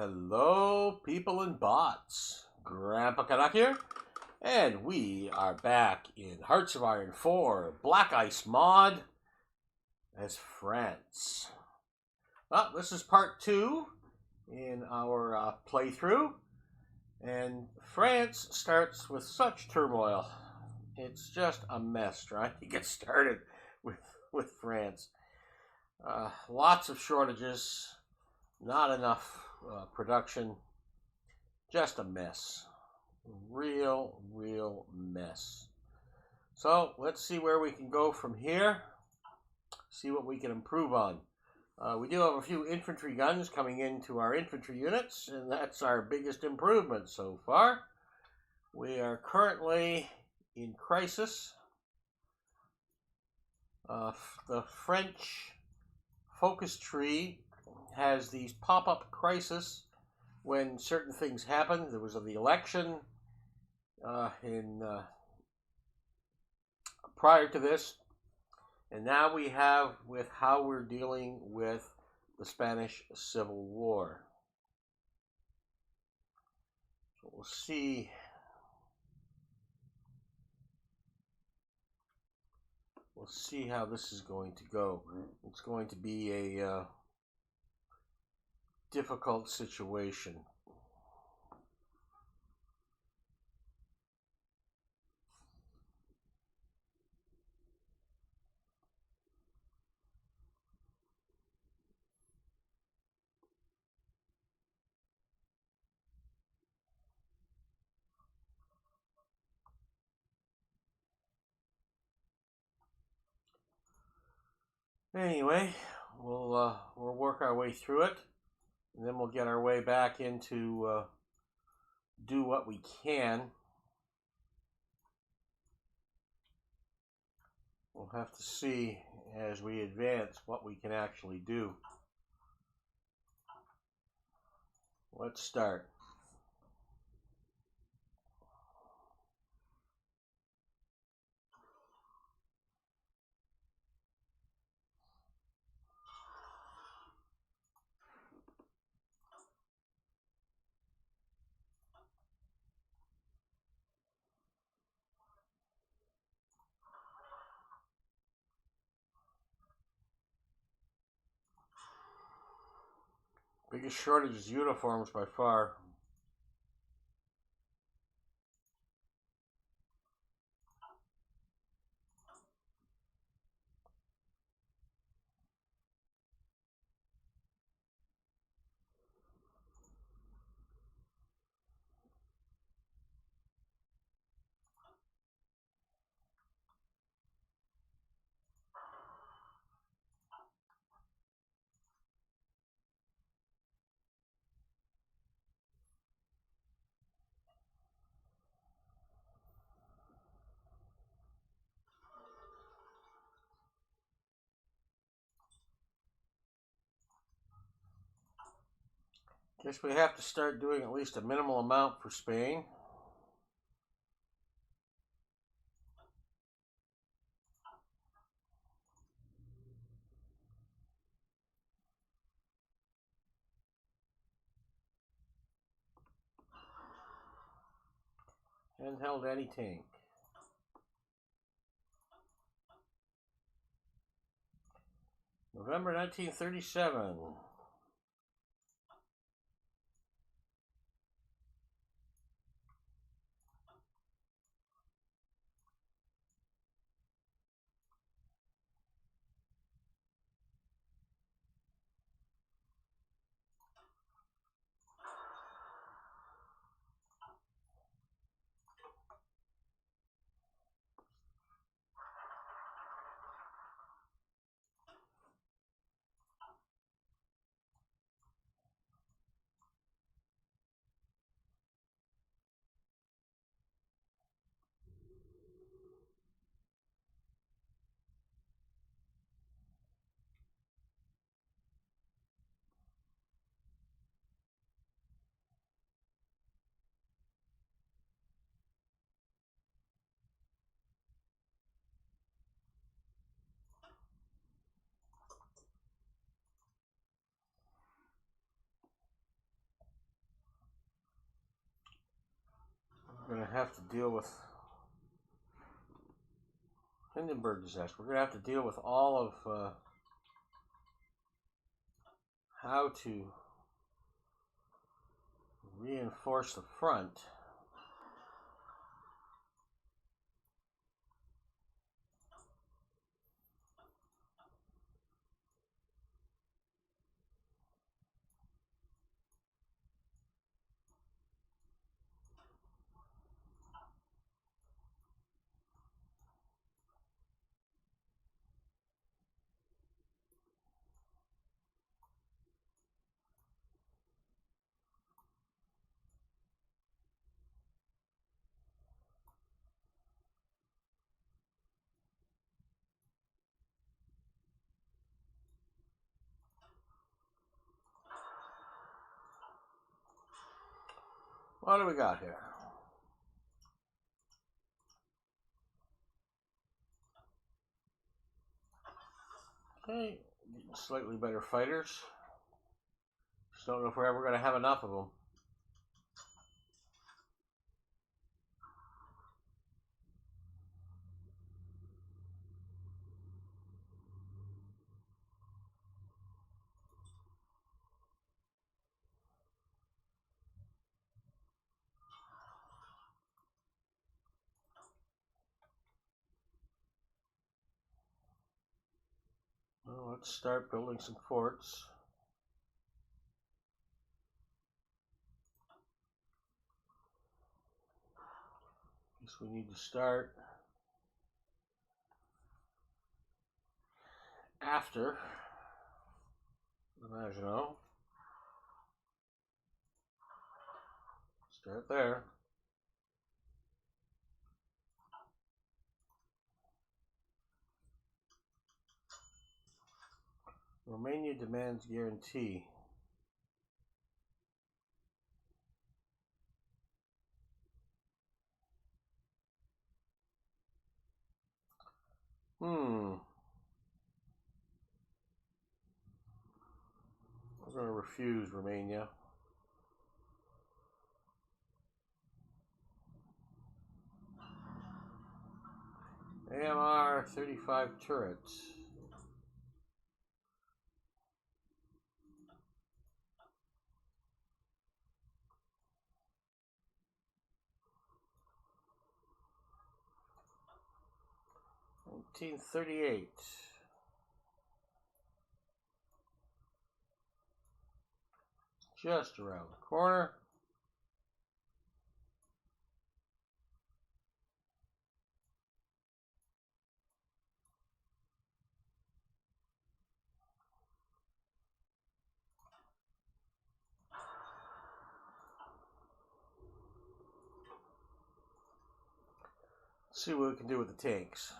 Hello, people and bots. Grandpa Canuck here, and we are back in Hearts of Iron 4 Black Ice mod as France. Well, this is part 2 in our playthrough, and France starts with such turmoil. It's just a mess trying to get started with France. Lots of shortages, not enough production, just a mess. Real mess. So let's see where we can go from here, see what we can improve on. We do have a few infantry guns coming into our infantry units, and that's our biggest improvement so far. We are currently in crisis. The French focus tree has these pop-up crises when certain things happen. There was the election prior to this, and now we have with how we're dealing with the Spanish Civil War. So we'll see. We'll see how this is going to go. It's going to be a difficult situation. Anyway, we'll work our way through it, and then we'll get our way back into do what we can. We'll have to see as we advance what we can actually do. Let's start. Biggest shortage is uniforms by far. Guess we have to start doing at least a minimal amount for Spain. Handheld anti-tank. November 1937. have to deal with Hindenburg disaster. We're going to have to deal with all of how to reinforce the front. What do we got here? Okay, slightly better fighters. Just don't know if we're ever going to have enough of them. Well, let's start building some forts. Guess we need to start after Maginot. Start there. Romania demands guarantee. We're going to refuse Romania. AMR 35 turrets. $1938. Just around the corner. Let's see what we can do with the tanks.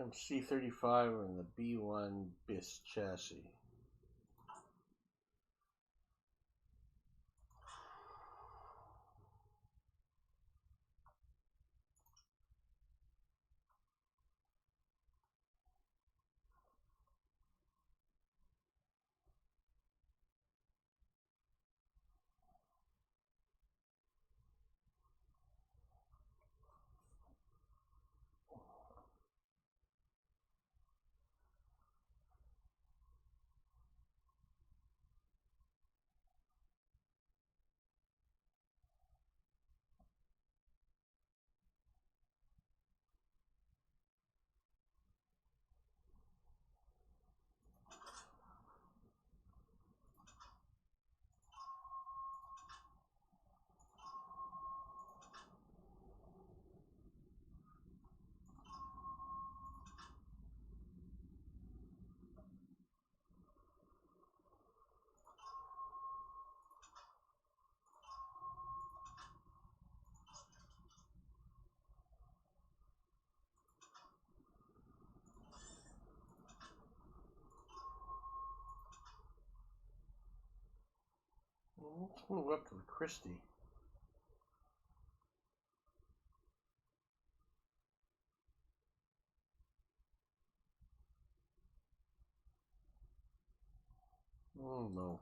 MC35 and the B1 BICE chassis. Let's move up to the Christie. Oh no.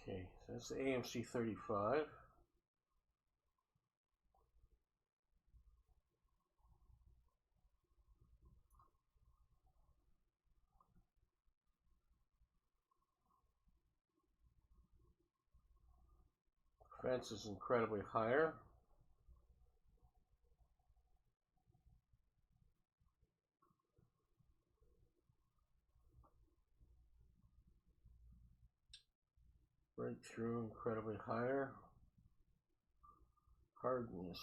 Okay, so that's the AMC 35. Fence is incredibly higher. Breakthrough incredibly higher. Hardness.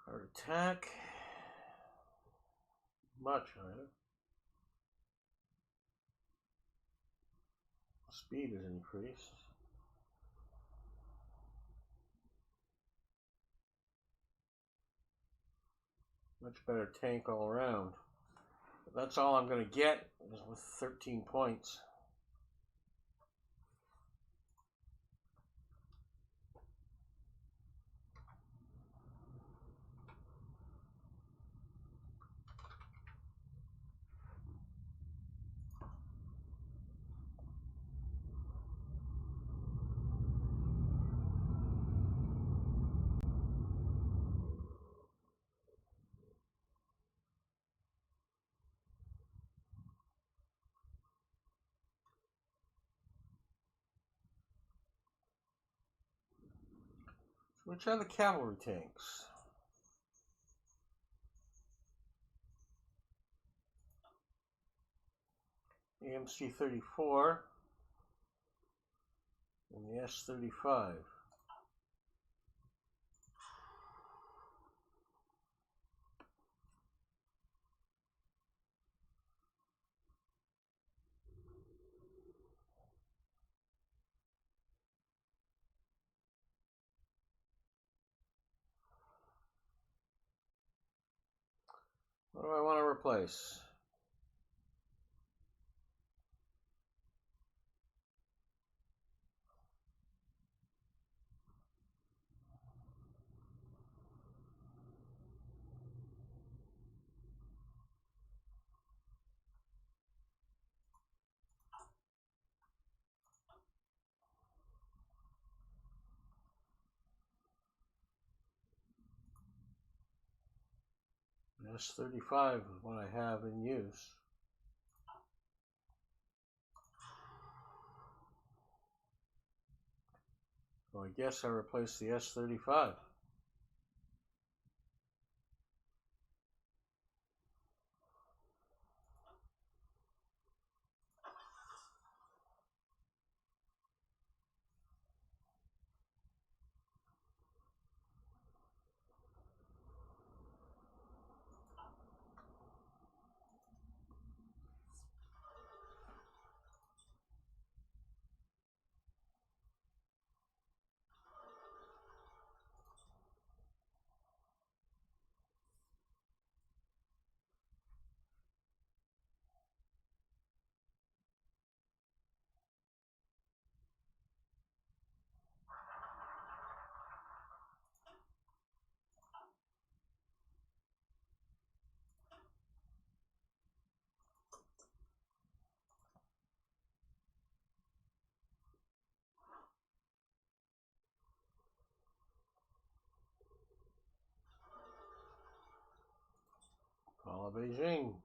Hard attack. Much higher. Speed is increased. Much better tank all around. But that's all I'm going to get is with 13 points. Which are the cavalry tanks? AMC 34 and the S-35. What do I want to replace? S-35 is what I have in use. So I guess I replace the S-35. Follow Beijing.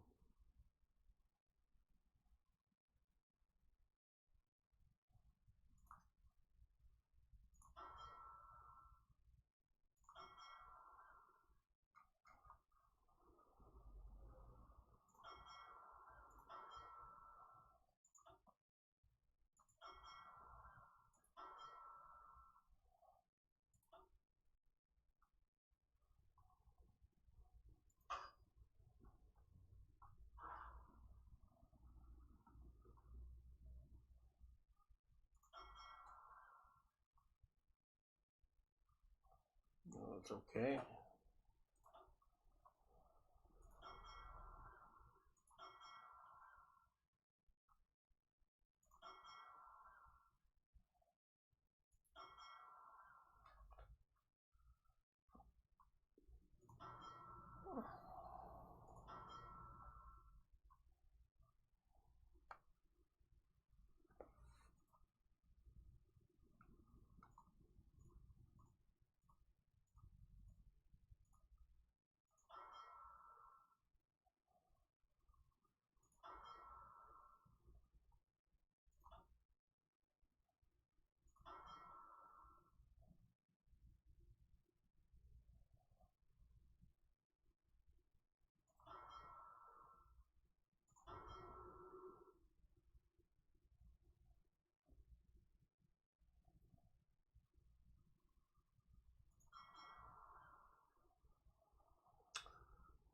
That's okay.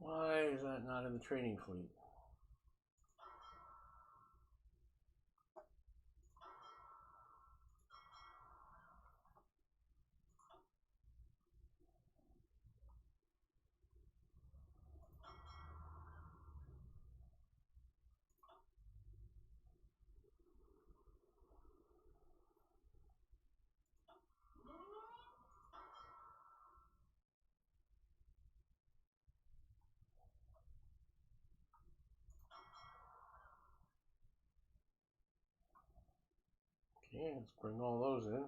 Why is that not in the training fleet? Okay, let's bring all those in.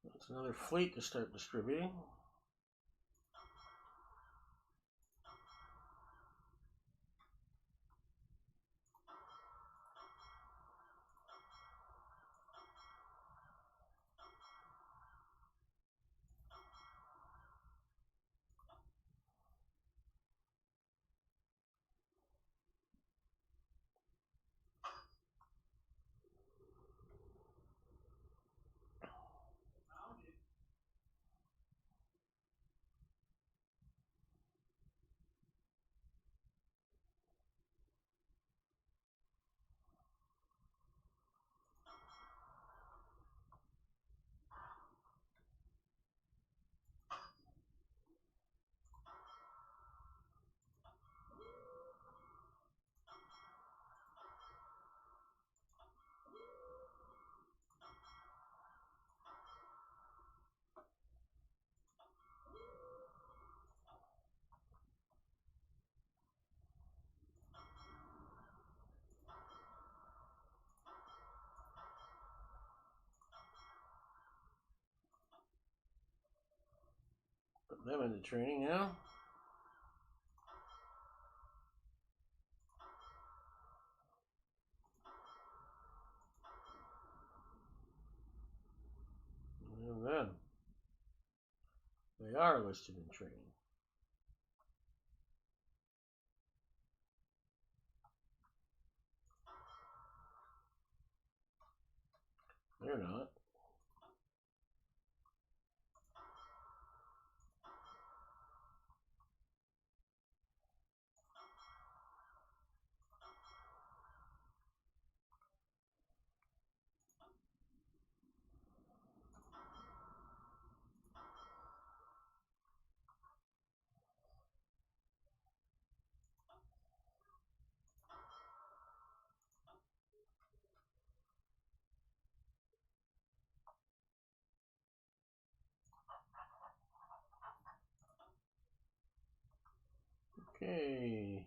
That's another fleet to start distributing. Put them into training now. And then they are listed in training. They're not. Okay.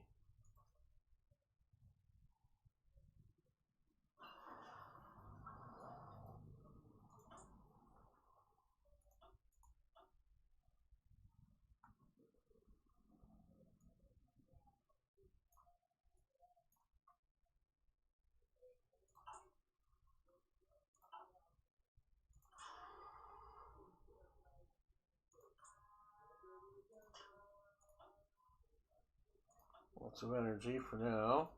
Lots of energy for now.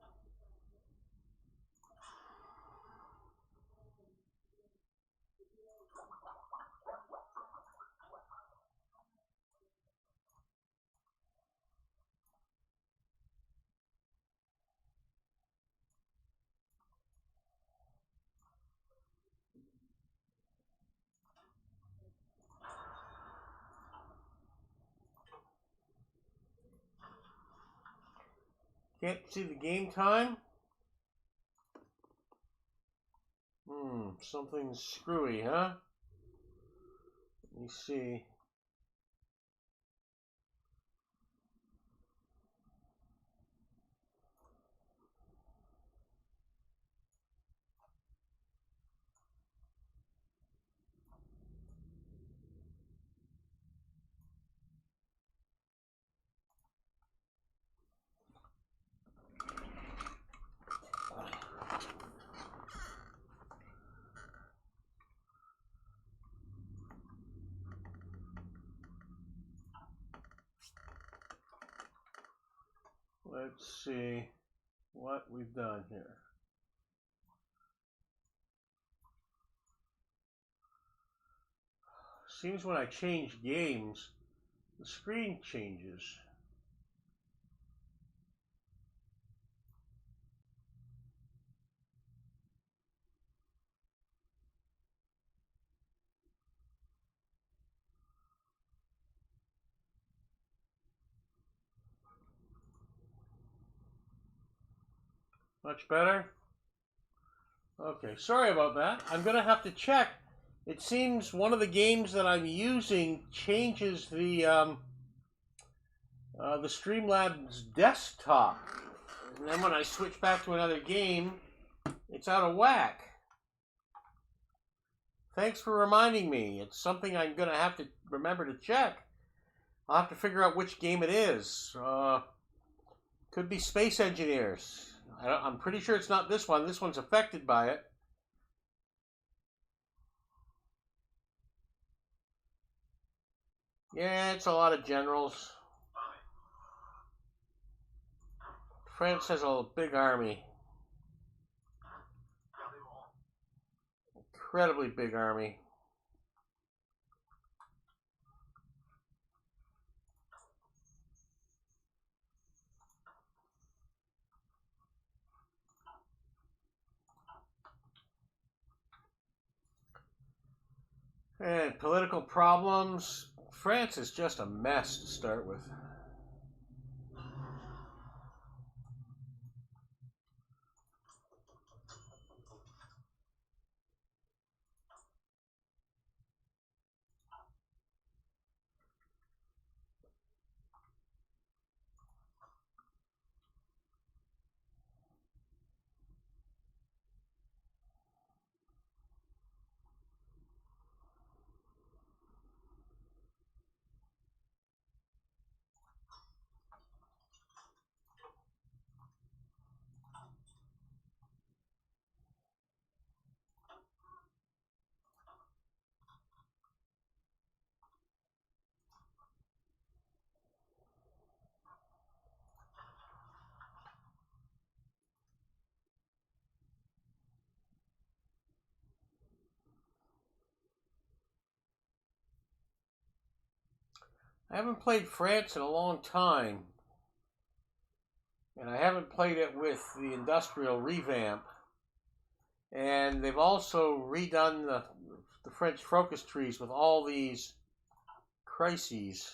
Can't see the game time? Something's screwy, huh? Let me see. Let's see what we've done here. Seems when I change games, the screen changes. Much better? Okay, sorry about that. I'm going to have to check. It seems one of the games that I'm using changes the Streamlabs desktop. And then when I switch back to another game, it's out of whack. Thanks for reminding me. It's something I'm going to have to remember to check. I'll have to figure out which game it is. Could be Space Engineers. I'm pretty sure it's not this one. This one's affected by it. Yeah, it's a lot of generals. France has a big army. Incredibly big army. And political problems. France is just a mess to start with. I haven't played France in a long time. And I haven't played it with the industrial revamp. And they've also redone the French crocus trees with all these crises.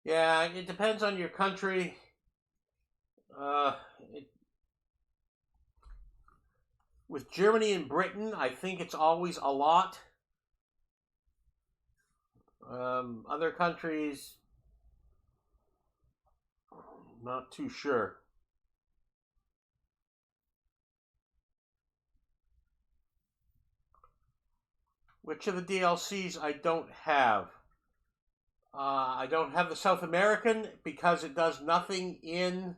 Yeah, it depends on your country. With Germany and Britain, I think it's always a lot. Other countries, not too sure. Which of the DLCs I don't have? I don't have the South American because it does nothing in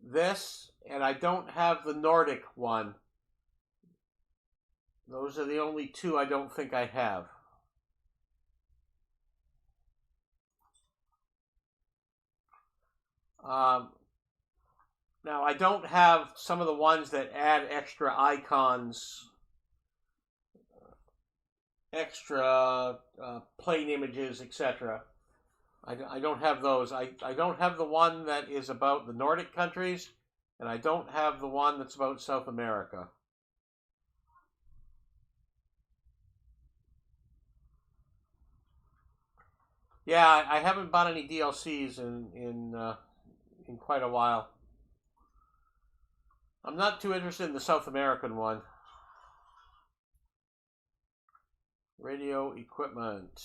this, and I don't have the Nordic one. Those are the only two I don't think I have. Now, I don't have some of the ones that add extra icons, extra plane images, etc. I don't have those. I don't have the one that is about the Nordic countries, and I don't have the one that's about South America. Yeah, I haven't bought any DLCs in quite a while. I'm not too interested in the South American one. Radio equipment.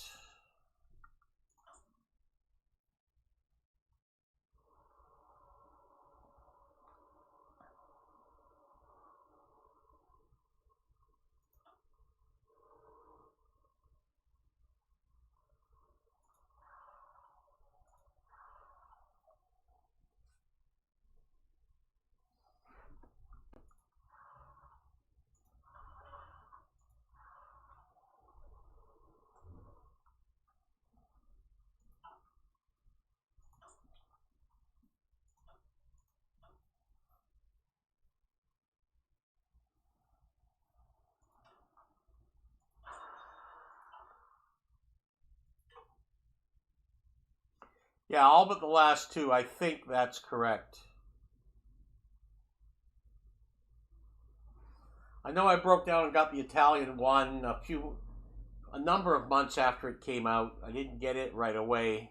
Yeah, all but the last two. I think that's correct. I know I broke down and got the Italian one a number of months after it came out. I didn't get it right away.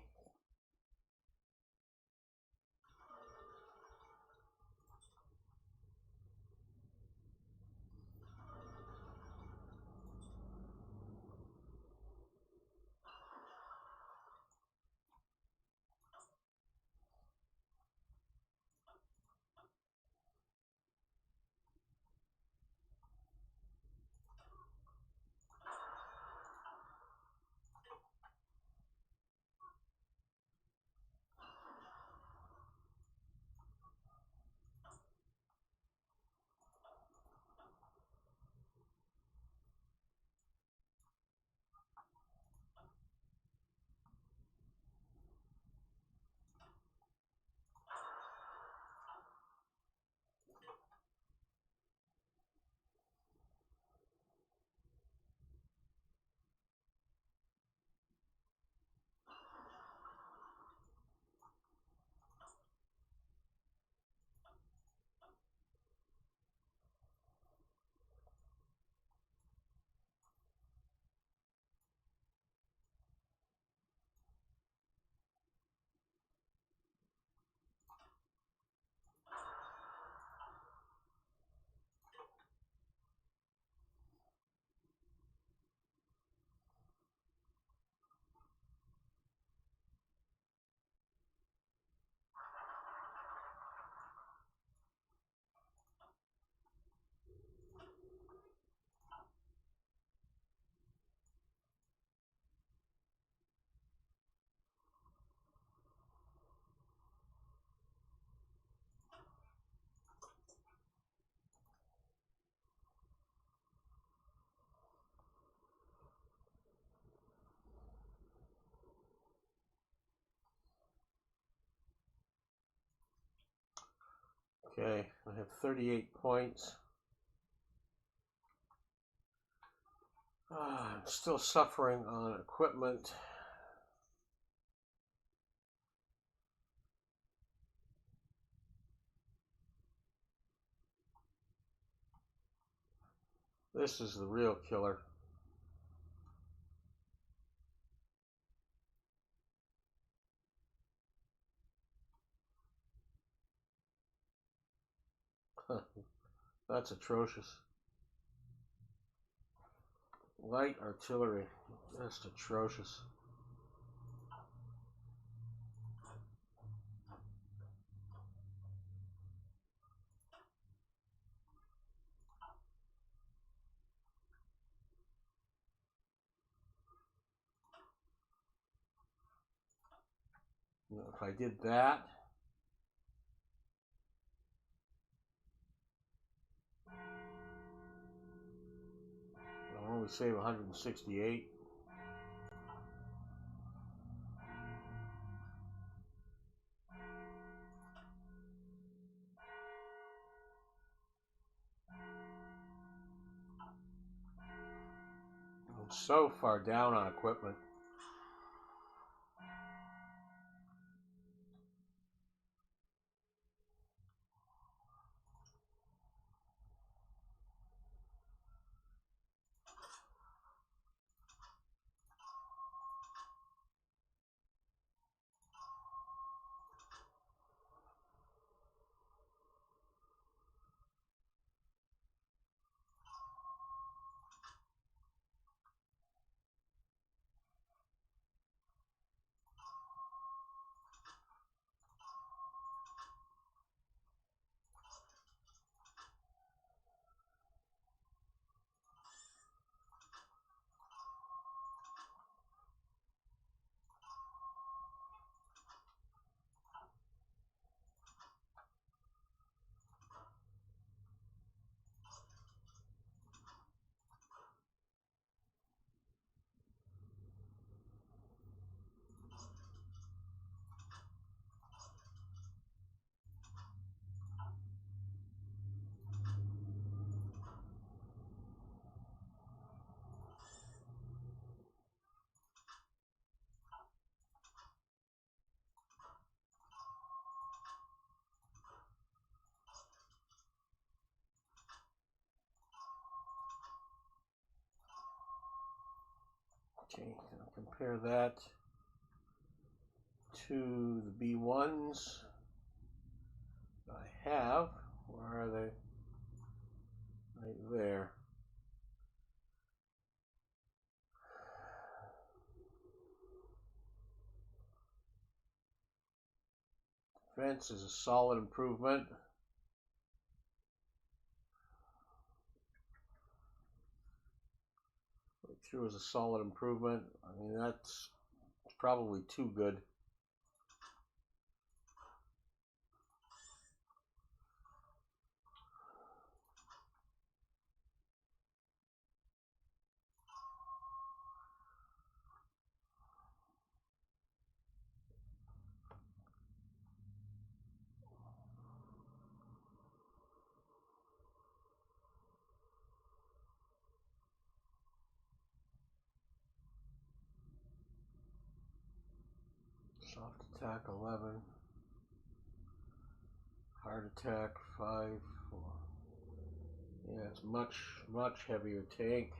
Okay, I have 38 points. I'm still suffering on equipment. This is the real killer. That's atrocious. Light artillery. That's atrocious. If I did that, I'll only save 168. I'm so far down on equipment. Okay, I'll compare that to the B1s I have. Where are they? Right there. Defense is a solid improvement. Through is a solid improvement. I mean, that's probably too good. Soft attack 11. Hard attack 5. 4. Yeah, it's much heavier tank.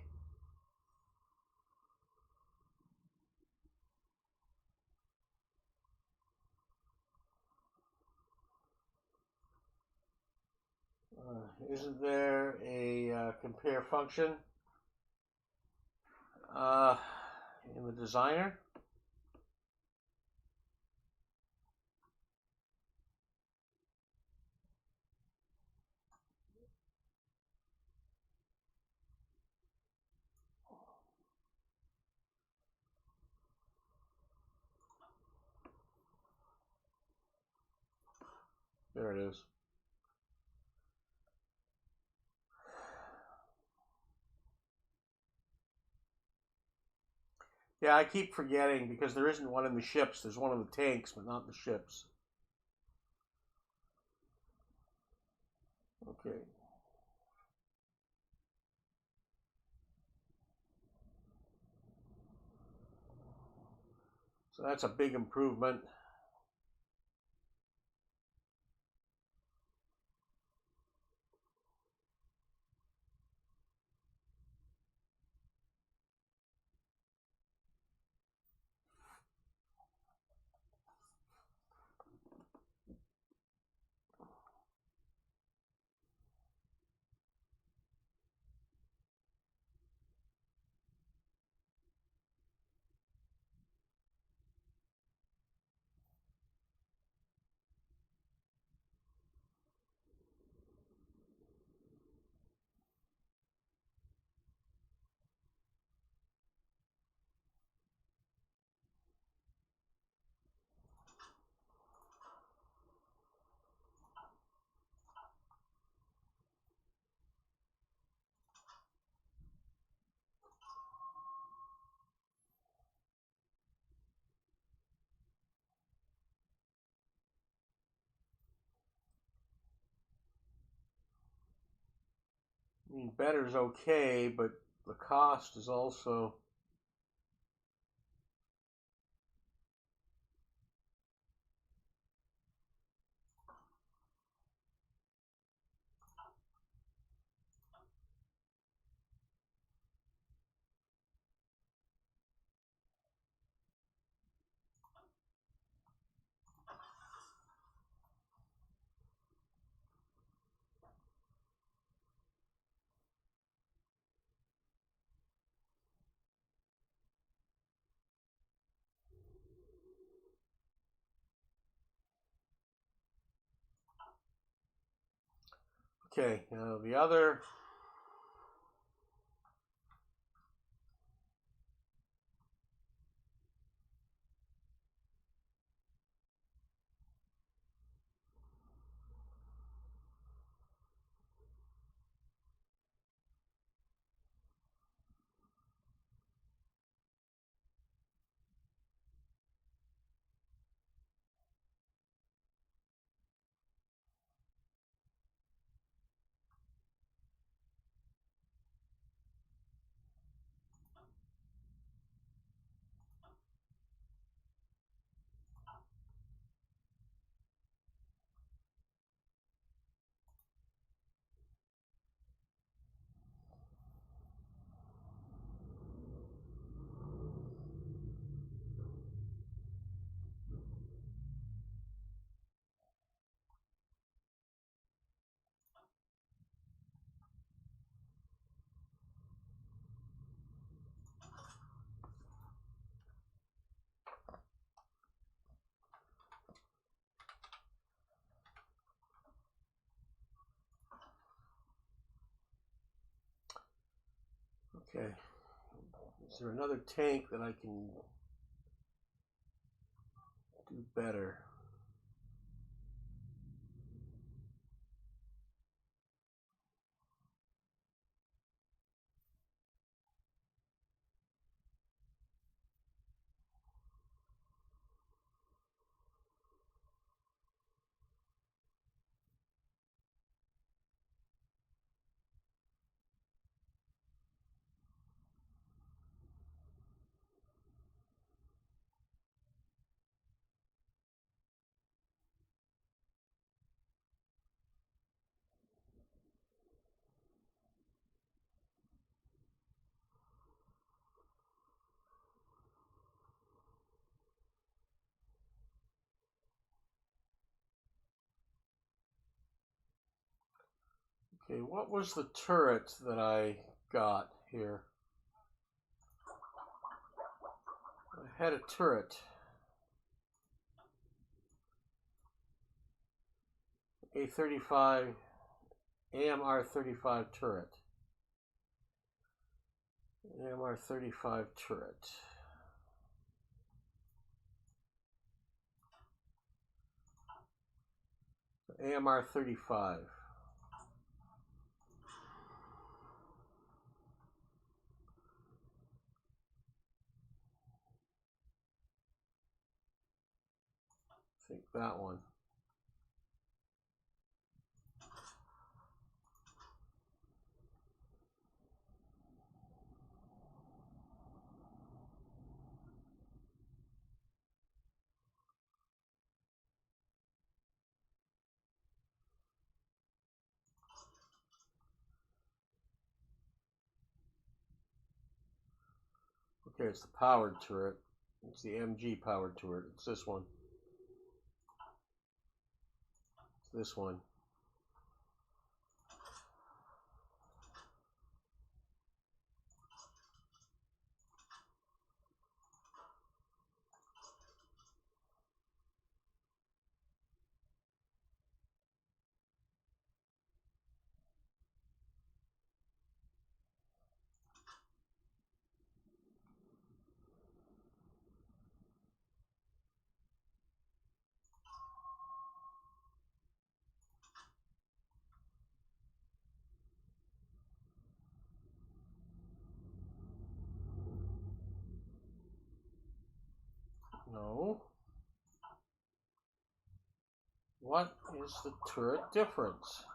Isn't there a compare function in the designer? There it is. Yeah, I keep forgetting because there isn't one in the ships. There's one in the tanks, but not the ships. Okay. So that's a big improvement. I mean, better's okay, but the cost is also. Okay, the other. Okay. Is there another tank that I can do better? Okay, what was the turret that I got here? I had a turret. A35, AMR35 turret. AMR35 turret. AMR35. I think that one. Okay, it's the powered turret. It's the MG powered turret. It's this one. It's this one. No. What is the turret difference?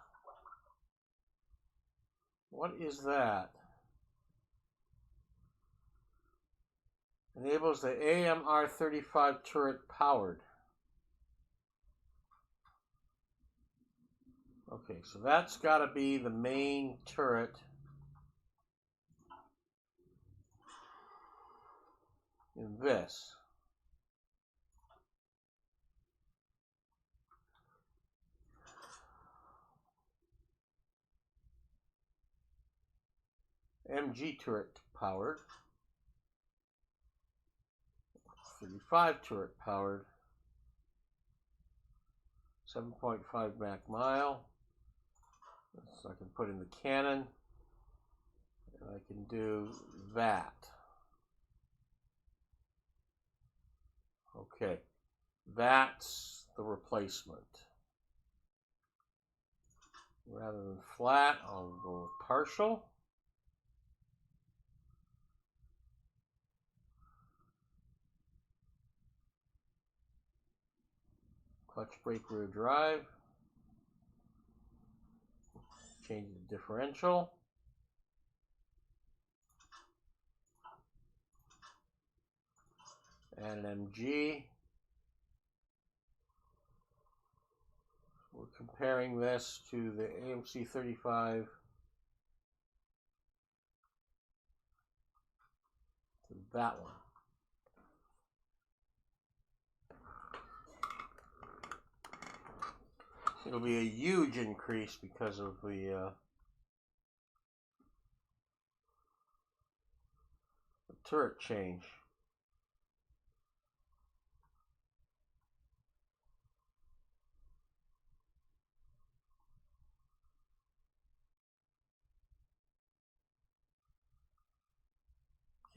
What is that? Enables the AMR35 turret powered. Okay, so that's got to be the main turret. In this. MG turret powered. 35 turret powered. 7.5 Mach mile. So I can put in the cannon. And I can do that. Okay. That's the replacement. Rather than flat, I'll go with partial. Clutch brake rear drive. Change the differential. Add an MG. We're comparing this to the AMC 35 to that one. It'll be a huge increase because of the turret change.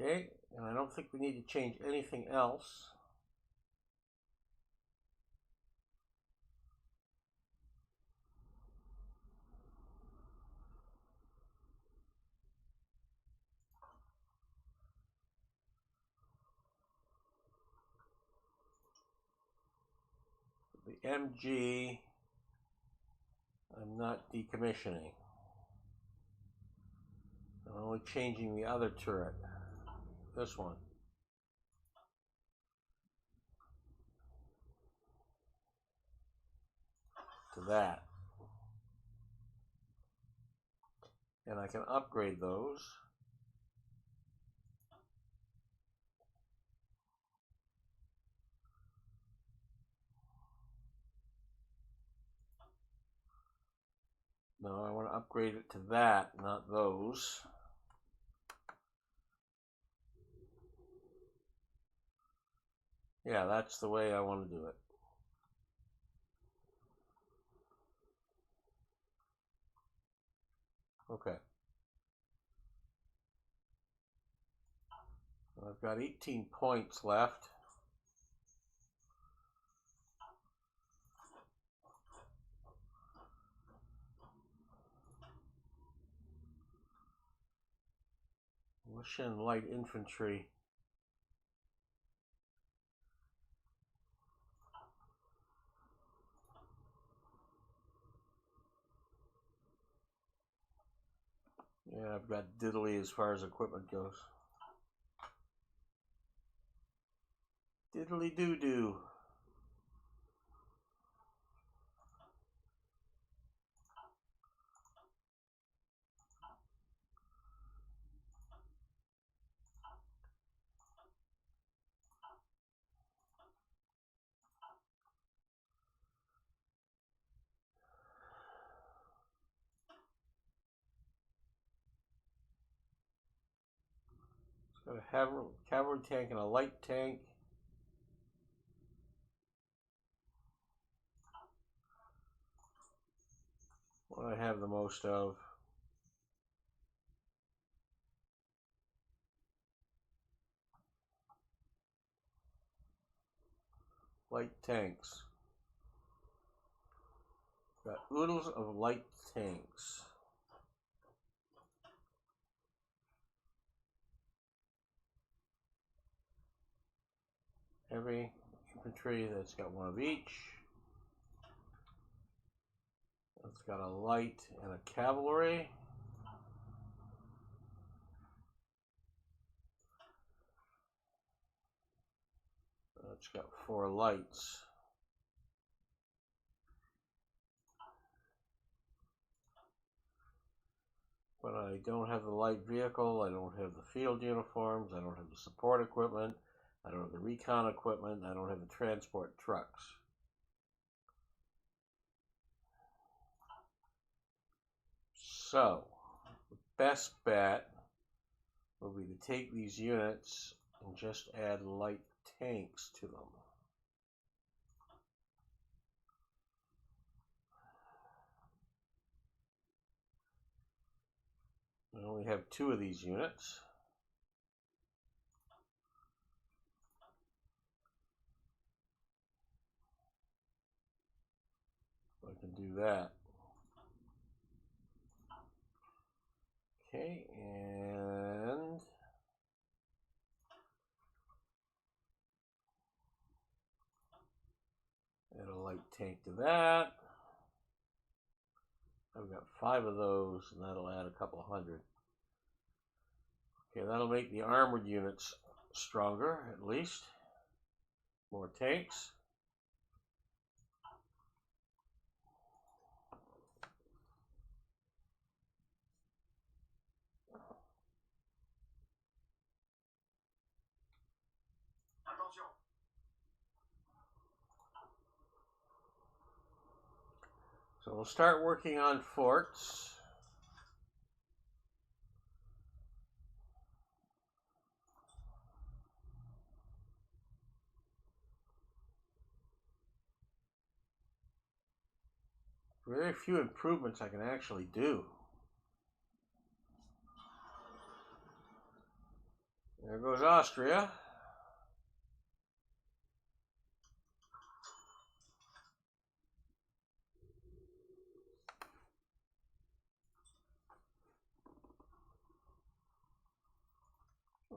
Okay, and I don't think we need to change anything else. The MG, I'm not decommissioning. I'm only changing the other turret, this one. To that. And I can upgrade those. No, I want to upgrade it to that, not those. Yeah, that's the way I want to do it. Okay. I've got 18 points left. Russian light infantry. Yeah, I've got diddly as far as equipment goes. Diddly doo doo. Got a cavalry tank and a light tank. What do I have the most of? Light tanks. Got oodles of light tanks. Heavy infantry, that's got one of each. It's got a light and a cavalry. It's got 4 lights. But I don't have the light vehicle, I don't have the field uniforms, I don't have the support equipment, I don't have the recon equipment, I don't have the transport trucks. So, the best bet will be to take these units and just add light tanks to them. I only have 2 of these units. I can do that. Okay, and add a light tank to that. I've got 5 of those, and that'll add a couple hundred. Okay, that'll make the armored units stronger, at least. More tanks. So we'll start working on forts. Very few improvements I can actually do. There goes Austria.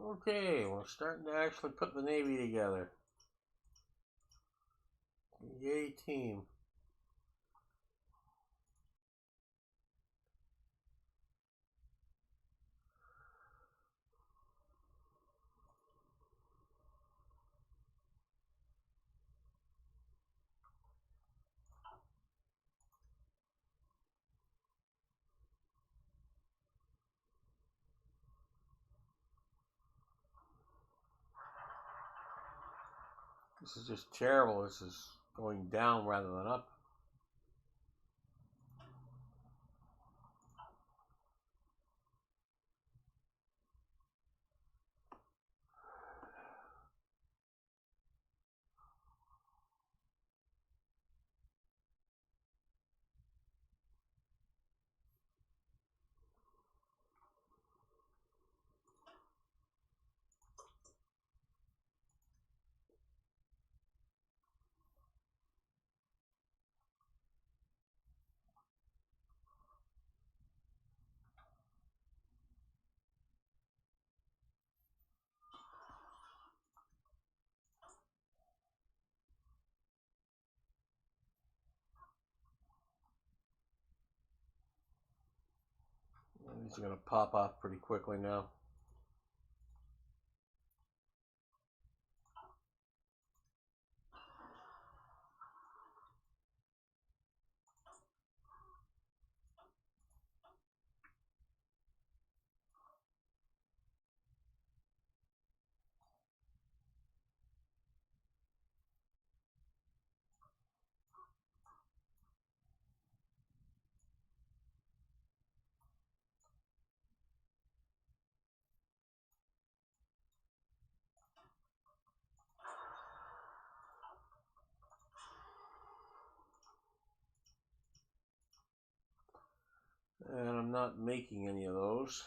Okay, we're starting to actually put the Navy together. Yay, team. This is just terrible. This is going down rather than up. These are going to pop off pretty quickly now. And I'm not making any of those.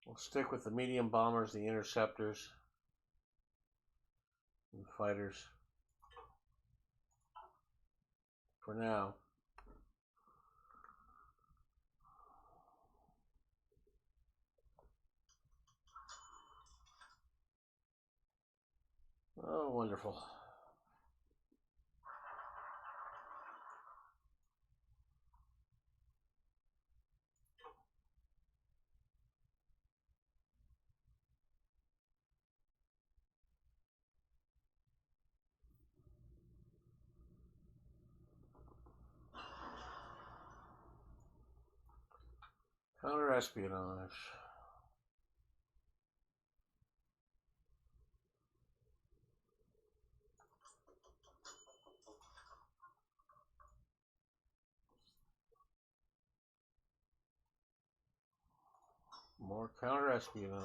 We'll stick with the medium bombers, the interceptors, and fighters for now. Oh, wonderful. Counter-espionage. More counter-espionage.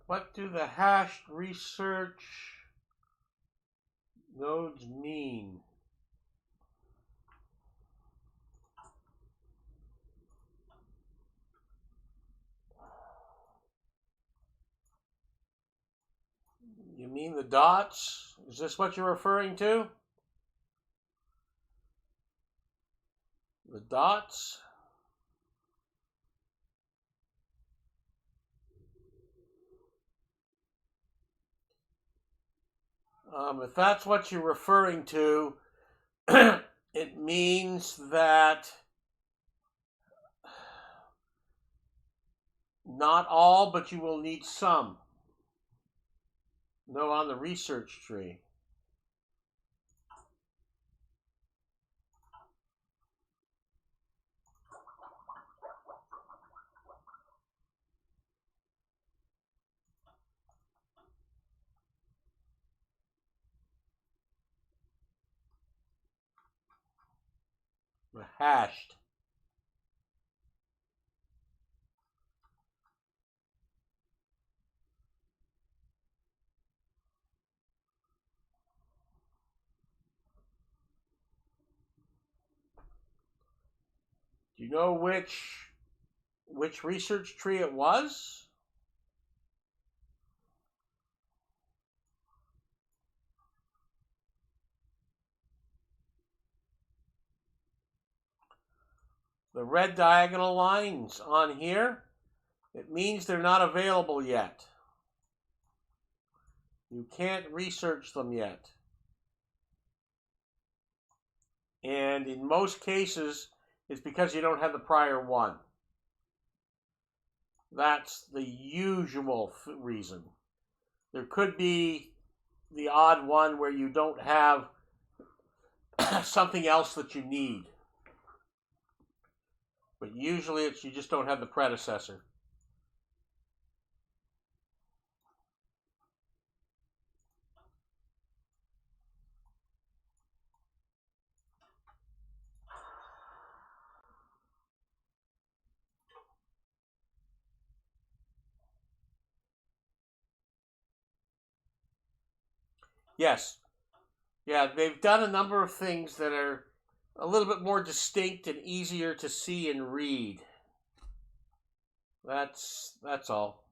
What do the hashed research nodes mean? You mean the dots? Is this what you're referring to? The dots? If that's what you're referring to, it means that not all, but you will need some. No, on the research tree. The hashed. Do you know which research tree it was? The red diagonal lines on here, it means they're not available yet. You can't research them yet. And in most cases, it's because you don't have the prior one. That's the usual reason. There could be the odd one where you don't have something else that you need. But usually it's you just don't have the predecessor. Yes. Yeah, they've done a number of things that are a little bit more distinct and easier to see and read. That's all.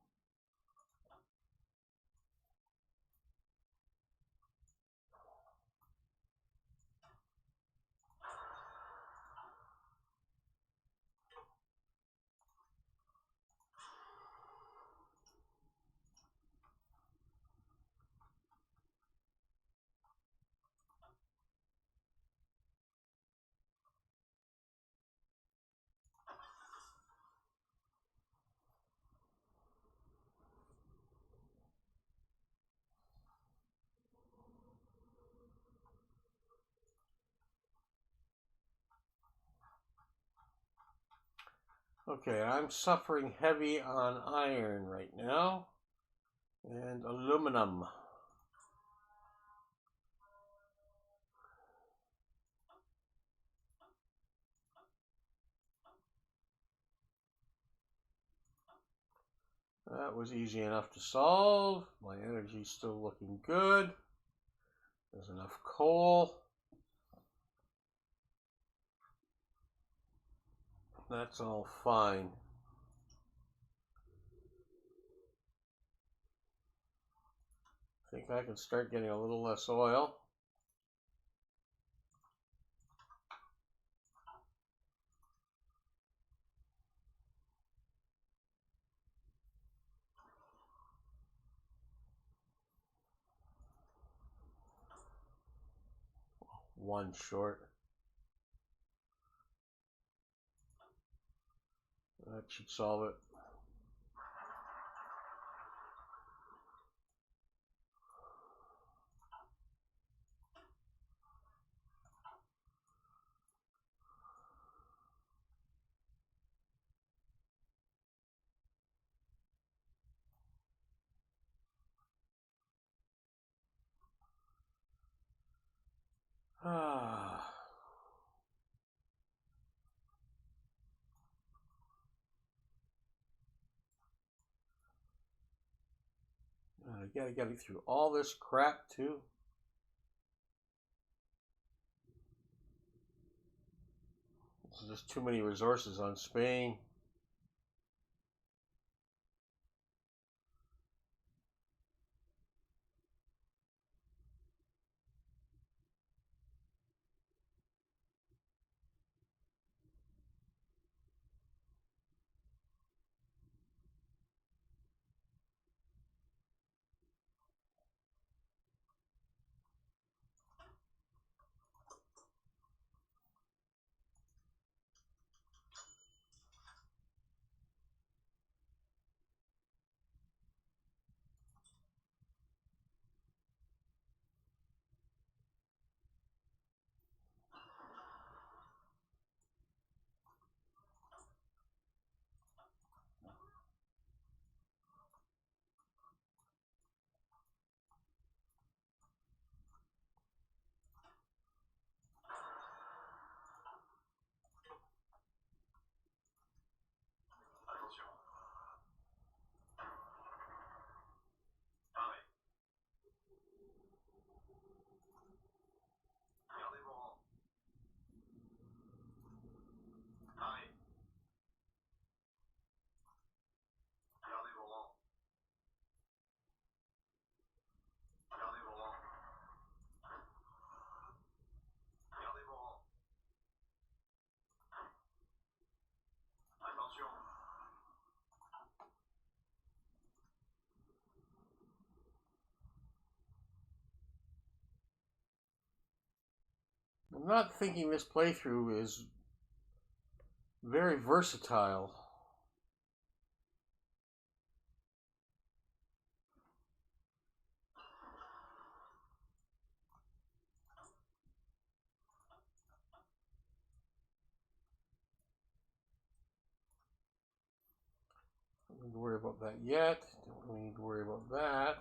Okay, I'm suffering heavy on iron right now and aluminum. That was easy enough to solve. My energy's still looking good. There's enough coal. That's all fine. I think I can start getting a little less oil. One short. That should solve it. Ah. I gotta get through all this crap too. There's just too many resources on Spain. I'm not thinking this playthrough is very versatile. Don't need to worry about that yet. Don't need to worry about that.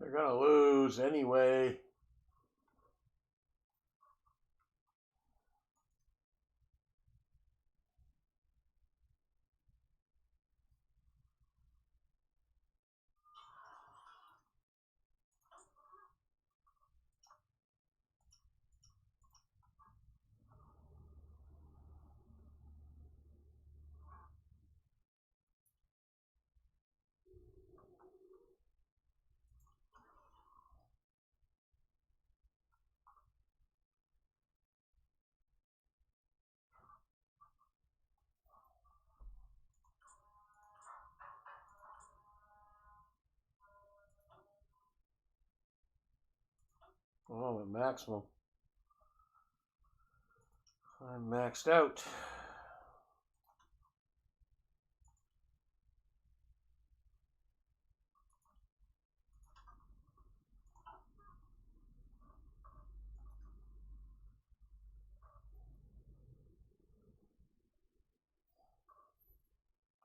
They're going to lose anyway. Oh, at maximum. I'm maxed out.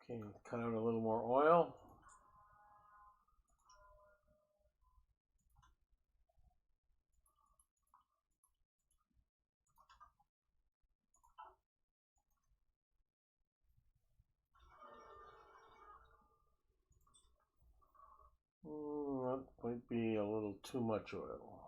Okay, cut out a little more oil. That might be a little too much oil.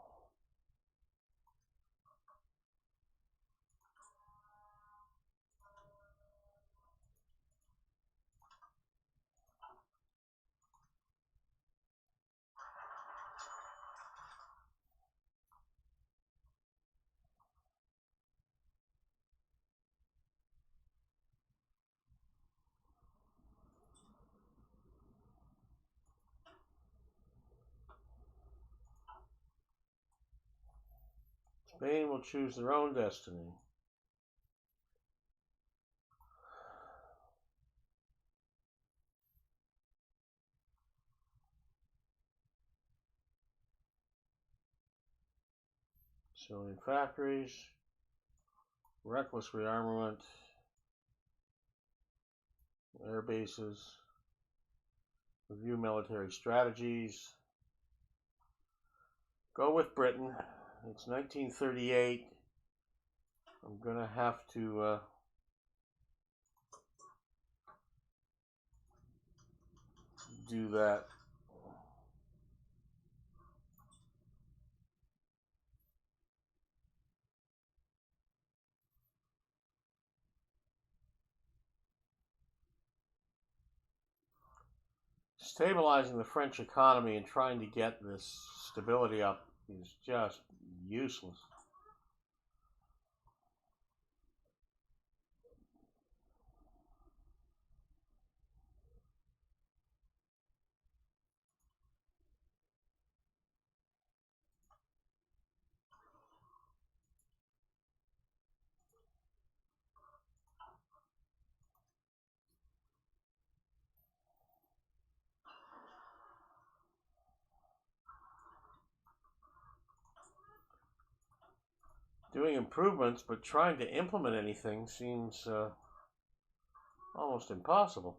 Spain will choose their own destiny. Civilian factories, reckless rearmament, air bases, review military strategies. Go with Britain. It's 1938. I'm gonna have to do that. Stabilizing the French economy and trying to get this stability up is just useless. doing improvements, but trying to implement anything seems almost impossible.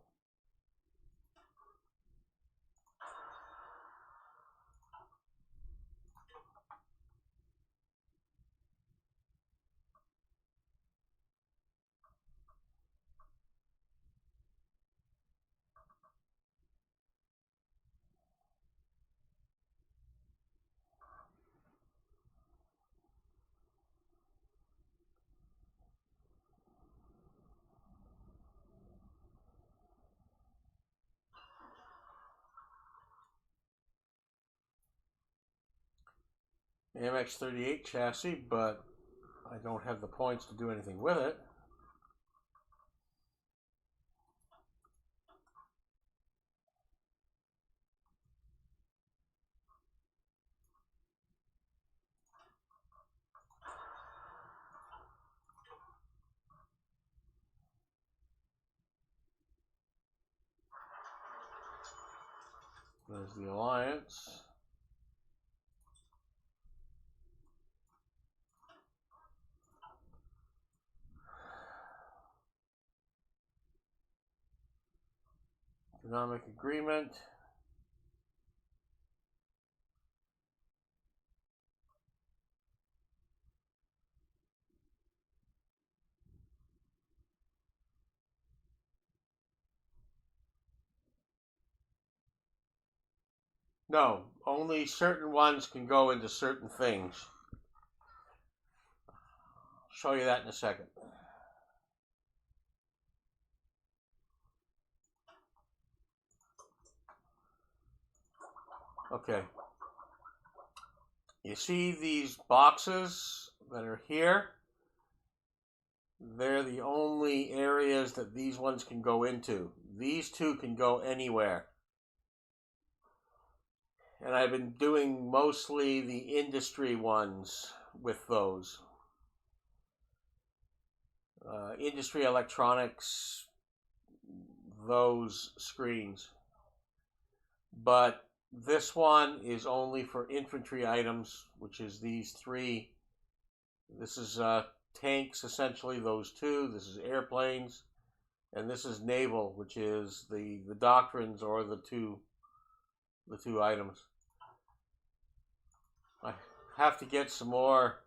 MX-38 chassis, but I don't have the points to do anything with it. There's the Alliance. Economic agreement. No, only certain ones can go into certain things. I'll show you that in a second. Okay. You see these boxes that are here? They're the only areas that these ones can go into. These two can go anywhere. And I've been doing mostly the industry ones with those. Industry electronics, those screens. But this one is only for infantry items, which is these three. This is tanks, essentially, those two. This is airplanes. And this is naval, which is the doctrines or the two items. I have to get some more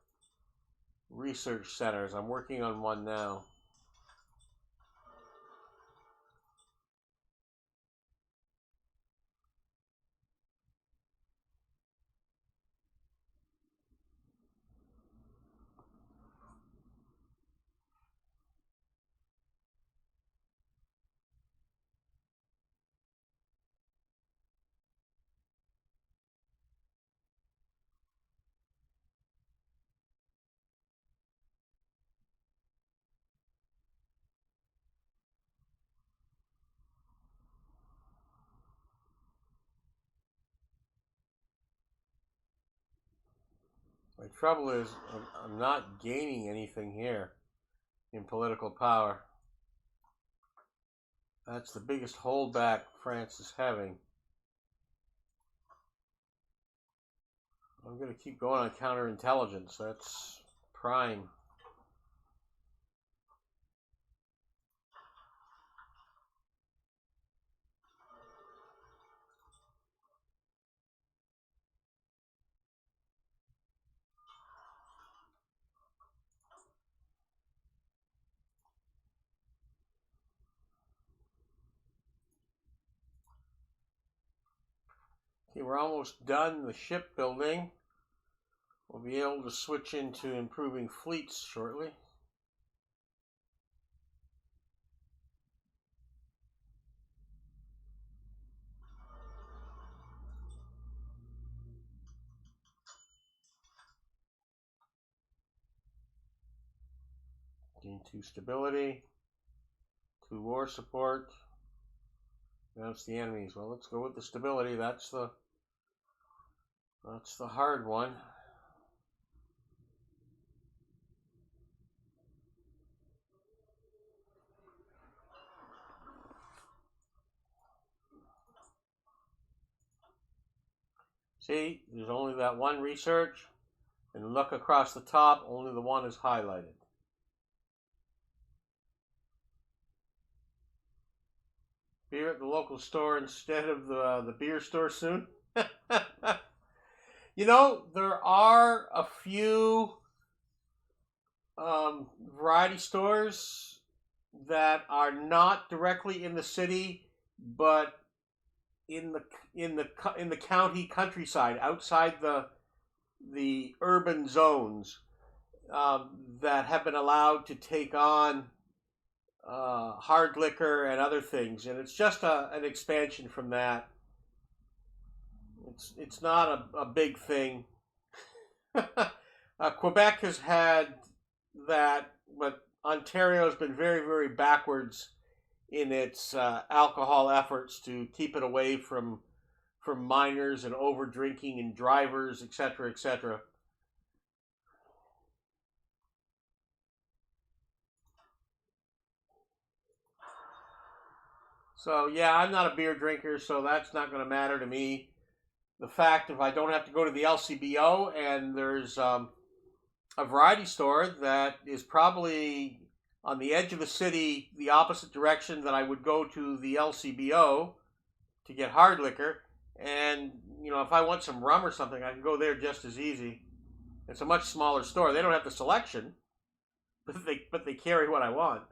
research centers. I'm working on one now. My trouble is I'm not gaining anything here in political power. That's the biggest holdback France is having. I'm going to keep going on counterintelligence. That's prime. Okay, we're almost done the shipbuilding. We'll be able to switch into improving fleets shortly. Gain 2 stability, 2 war support. That's the enemies. Well, let's go with the stability. That's the hard one. See, there's only that one research, And look across the top, only the one is highlighted. Beer at the local store instead of the beer store soon. You know, there are a few variety stores that are not directly in the city, but in the county countryside, outside the urban zones, that have been allowed to take on hard liquor and other things, and it's just an expansion from that. It's not a big thing. Quebec has had that, but Ontario has been very, very backwards in its alcohol efforts to keep it away from minors and over drinking and drivers, etc., etc. So yeah, I'm not a beer drinker, so that's not going to matter to me. The fact if I don't have to go to the LCBO and there's a variety store that is probably on the edge of the city, the opposite direction that I would go to the LCBO to get hard liquor, and you know, if I want some rum or something, I can go there just as easy. It's a much smaller store. They don't have the selection, but they carry what I want.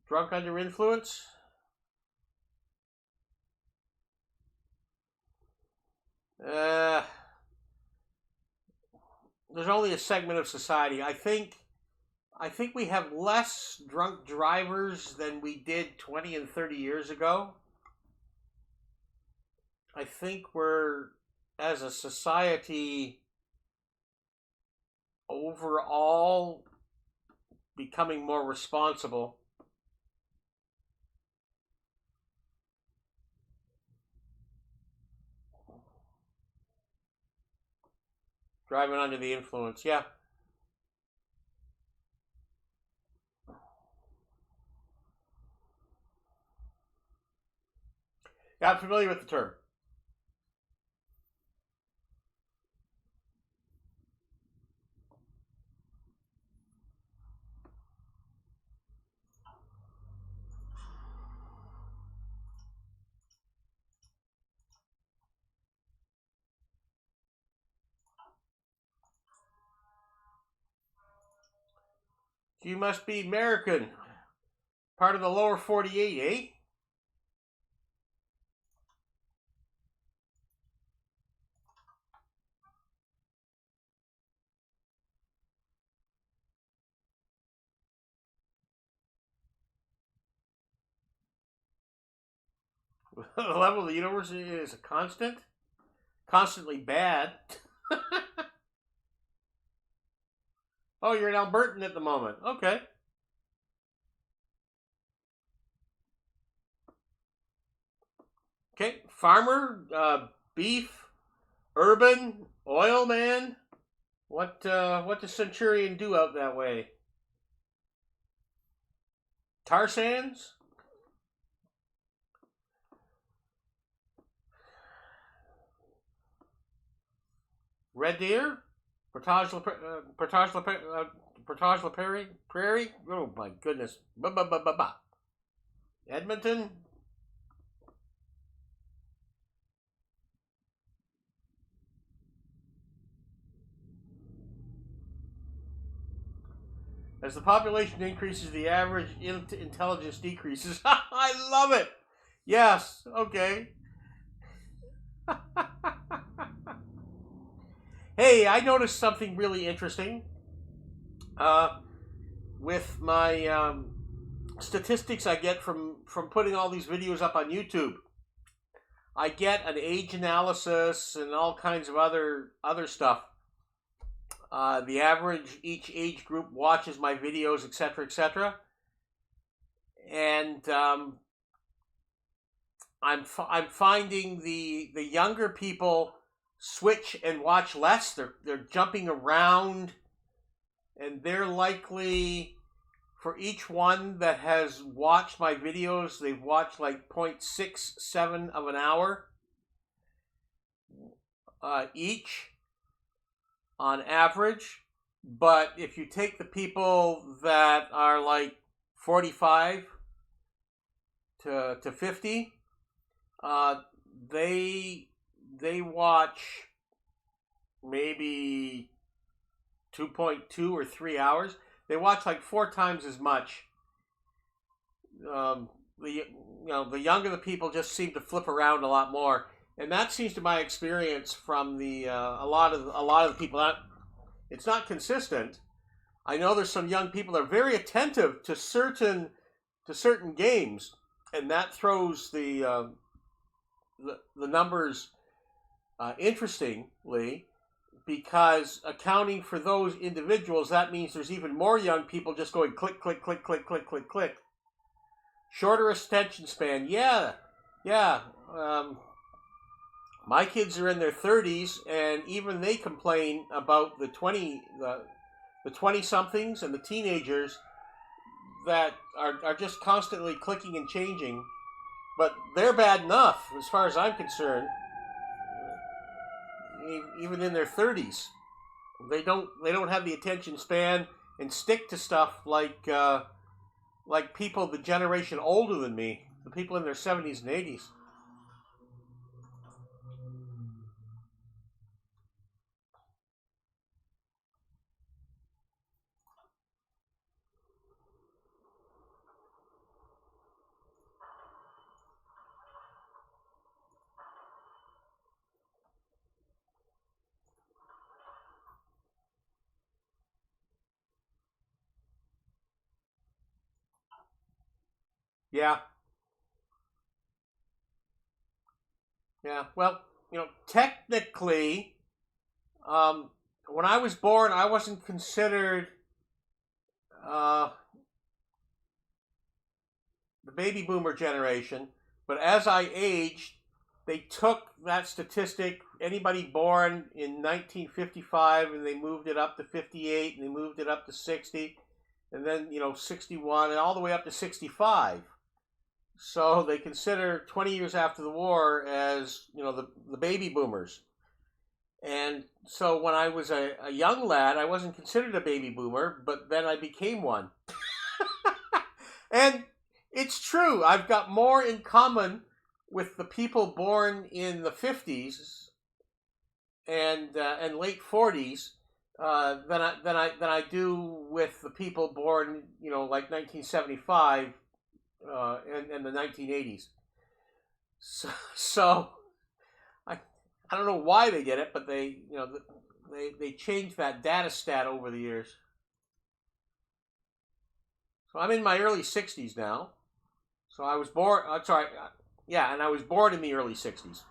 Drunk under influence? There's only a segment of society. I think we have less drunk drivers than we did 20 and 30 years ago. I think we're, as a society, overall becoming more responsible. Driving under the influence, yeah. Yeah, I'm familiar with the term. You must be American. Part of the lower 48, eh? The level of the universe is a constant? Constantly bad. Oh, you're in Albertan at the moment. Okay. Okay. Farmer, beef, urban, oil man. What does Centurion do out that way? Tar sands? Red deer? Portage La Prairie? Oh my goodness. Edmonton? As the population increases, the average intelligence decreases. I love it. Yes. Okay. Hey, I noticed something really interesting. With my statistics I get from putting all these videos up on YouTube, I get an age analysis and all kinds of other stuff. The average each age group watches my videos, etc., etc. And I'm finding the younger people switch and watch less. They're jumping around, and they're likely for each one that has watched my videos, they've watched like 0.67 of an hour each on average. But if you take the people that are like 45 to 50, they watch maybe 2.2 or 3 hours. They watch like 4 times as much. The younger the people just seem to flip around a lot more, and that seems to my experience from the a lot of the people. It's not consistent. I know there's some young people that are very attentive to certain games, and that throws the numbers interestingly, because accounting for those individuals, that means there's even more young people just going click, click, click, click, click, click, click. Shorter attention span, yeah. My kids are in their 30s, and even they complain about the 20-somethings and the teenagers that are just constantly clicking and changing. But they're bad enough, as far as I'm concerned. Even in their 30s, they don't have the attention span and stick to stuff like people the generation older than me, the people in their 70s and 80s. Yeah. Well, technically, when I was born, I wasn't considered the baby boomer generation, but as I aged, they took that statistic, anybody born in 1955, and they moved it up to 58, and they moved it up to 60, and then 61, and all the way up to 65. So they consider 20 years after the war as the baby boomers. And so when I was a young lad, I wasn't considered a baby boomer, but then I became one. And it's true, I've got more in common with the people born in the 50s and late 40s than I do with the people born like 1975 and the 1980s. So I don't know why they did it, but they changed that data stat over the years. So I'm in my early 60s now. So I was born. And I was born in the early 60s.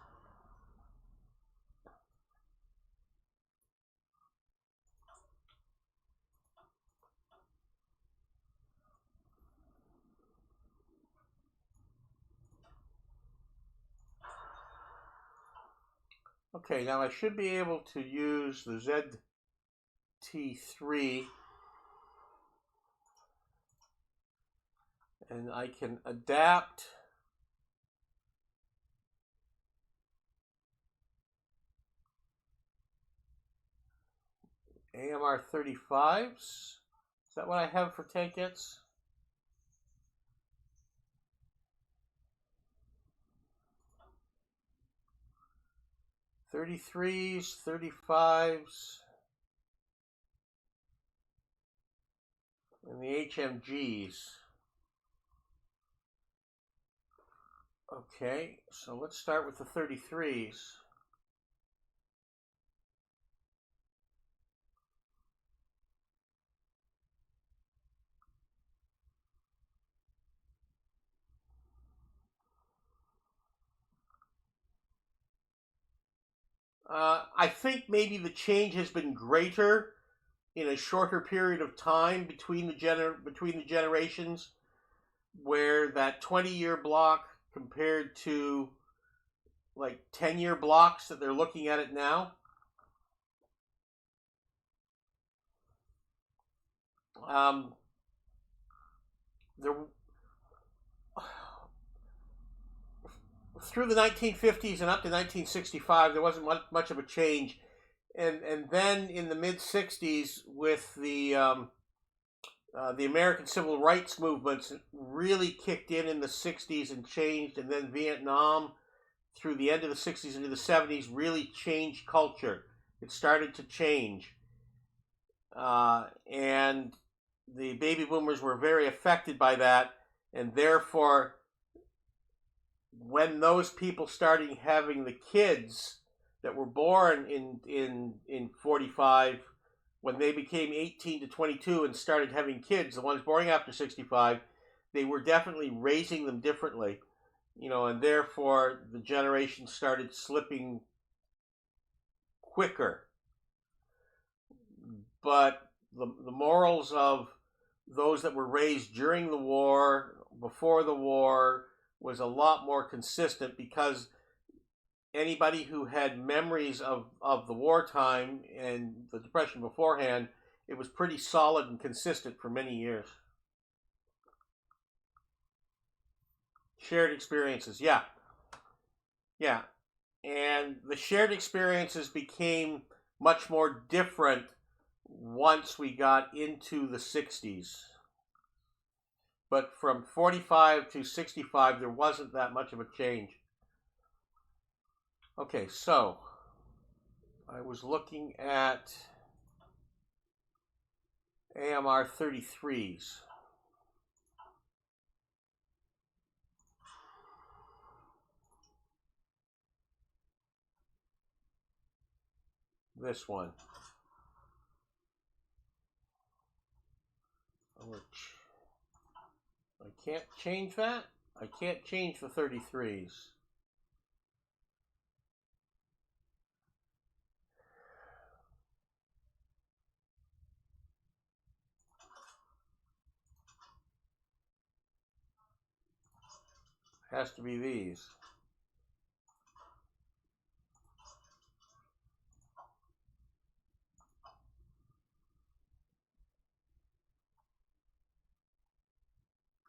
Okay, now I should be able to use the ZT3, and I can adapt AMR 35s. Is that what I have for tankets? .33s, 35s, and the HMGs. Okay, so let's start with the 33s. I think maybe the change has been greater in a shorter period of time between the generations, where that 20-year block compared to like 10-year blocks that they're looking at it now. there through the 1950s and up to 1965, there wasn't much of a change, and then in the mid 60s, with the American civil rights movements really kicked in the 60s and changed, and then Vietnam through the end of the 60s into the 70s really changed culture. It started to change, and the baby boomers were very affected by that, and therefore, when those people started having the kids that were born in 45, when they became 18 to 22 and started having kids, the ones born after 65, they were definitely raising them differently, and therefore the generation started slipping quicker. But the morals of those that were raised during the war, before the war, was a lot more consistent, because anybody who had memories of the wartime and the Depression beforehand, it was pretty solid and consistent for many years. Shared experiences, yeah. And the shared experiences became much more different once we got into the 60s. But from 45 to 65, there wasn't that much of a change. Okay, so I was looking at AMR 33s. This one. Which I can't change that. I can't change the 33s. Has to be these.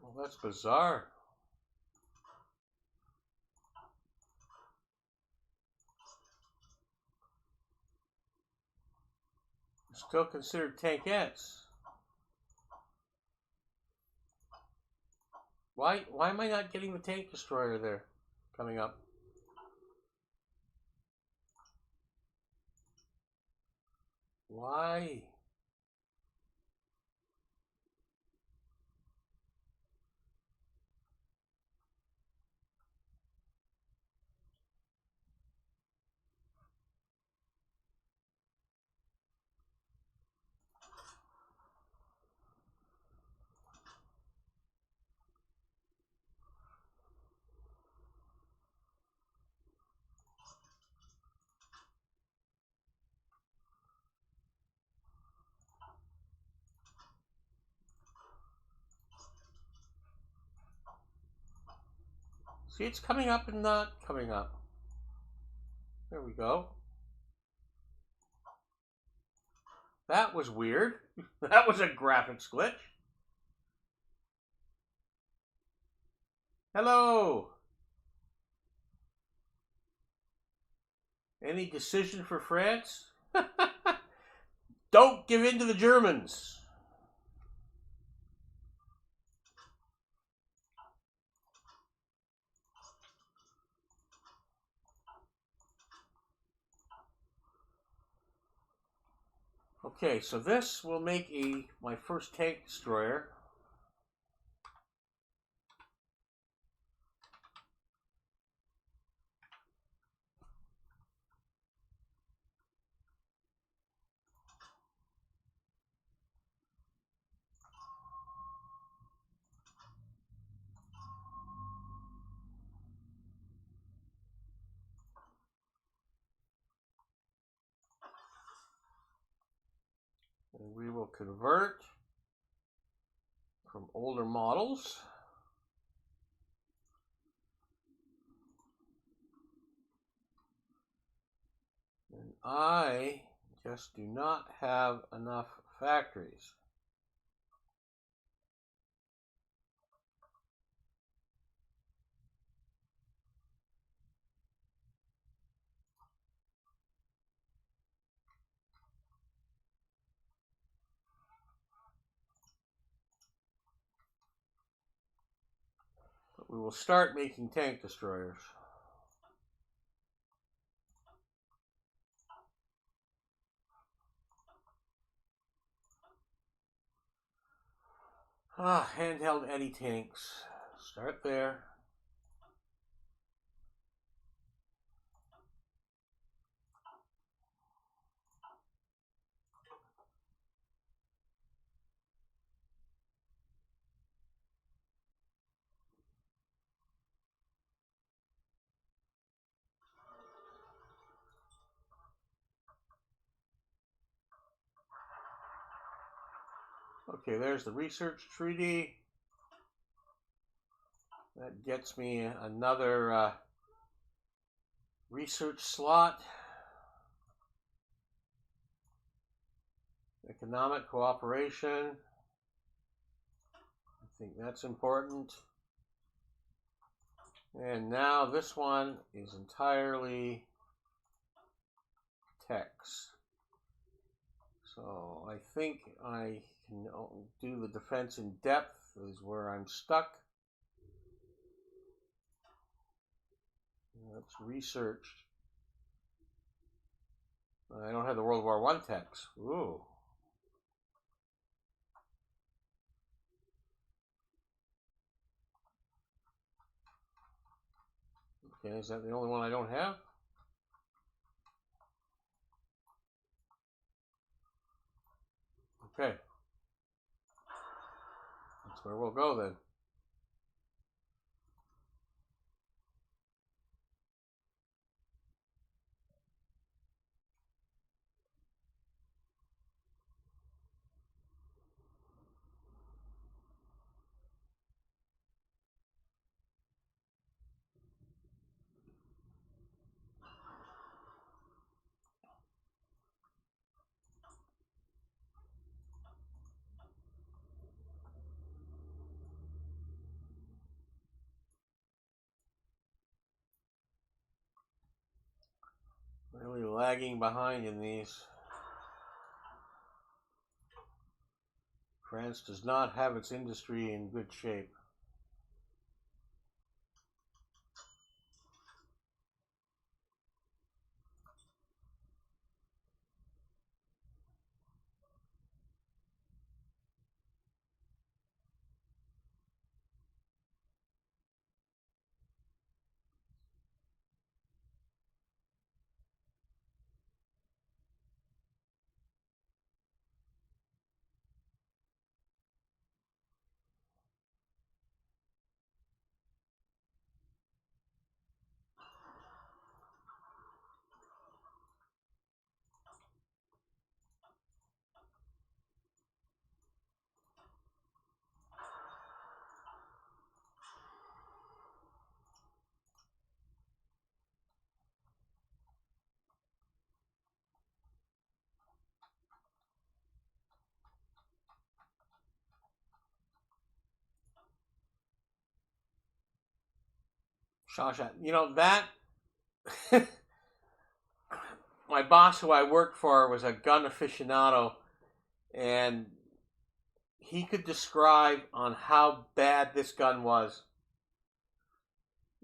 Well, that's bizarre. Still considered tankettes. Why am I not getting the tank destroyer there coming up? Why? See, it's coming up and not coming up. There we go. That was weird. That was a graphics glitch. Hello. Any decision for France? Don't give in to the Germans. Okay, so this will make my first tank destroyer. And we will convert from older models. And I just do not have enough factories. we will start making tank destroyers. Handheld eddy tanks. Start there. Okay, there's the research treaty. That gets me another research slot. Economic cooperation. I think that's important. And now this one is entirely text. So I think I can do the defense in depth is where I'm stuck. That's researched. I don't have the World War I text. Ooh. Okay, is that the only one I don't have? Okay. That's where we'll go then. Really lagging behind in these. France does not have its industry in good shape. Shawshank. You know, that my boss who I worked for was a gun aficionado, and he could describe on how bad this gun was.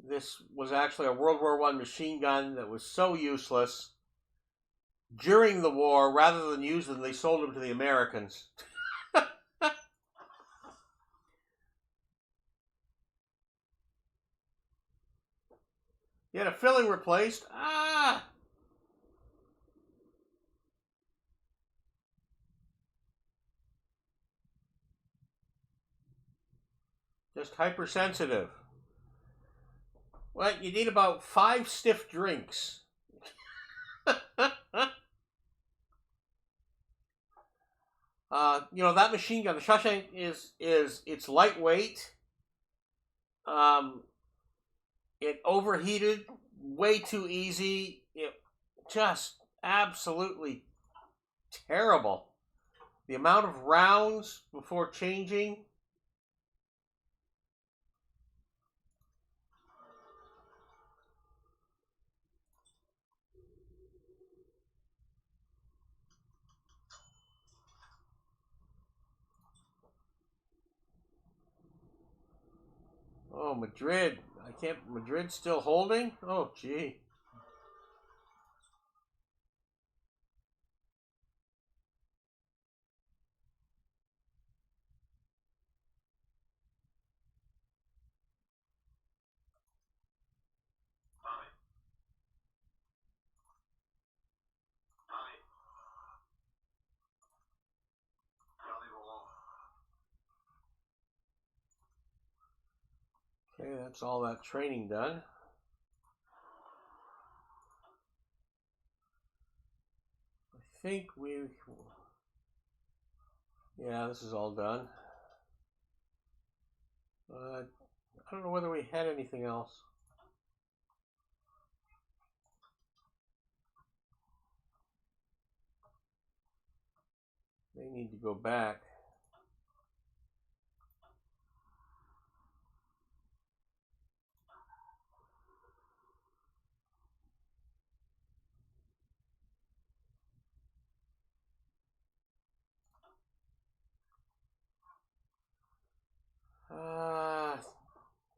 This was actually a World War I machine gun that was so useless. During the war, rather than use them, they sold them to the Americans. You had a filling replaced? Just hypersensitive. Well, you need about 5 stiff drinks. You know, that machine gun, the Shawshank, it's lightweight. It overheated way too easy. It just absolutely terrible. The amount of rounds before changing. Oh Madrid. I can't. Madrid's still holding? Oh, gee. Okay, that's all that training done. I think yeah, this is all done. I don't know whether we had anything else. They need to go back.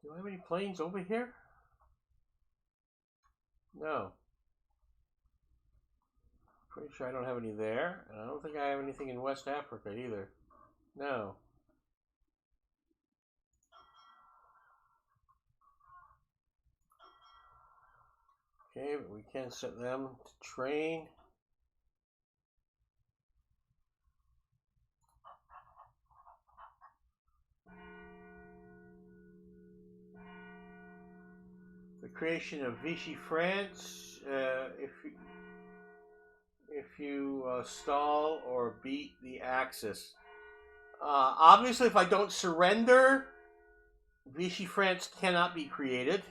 Do I have any planes over here? No. Pretty sure I don't have any there. And I don't think I have anything in West Africa either. No. Okay, but we can set them to train. The creation of Vichy France. If you stall or beat the Axis. Obviously, if I don't surrender, Vichy France cannot be created.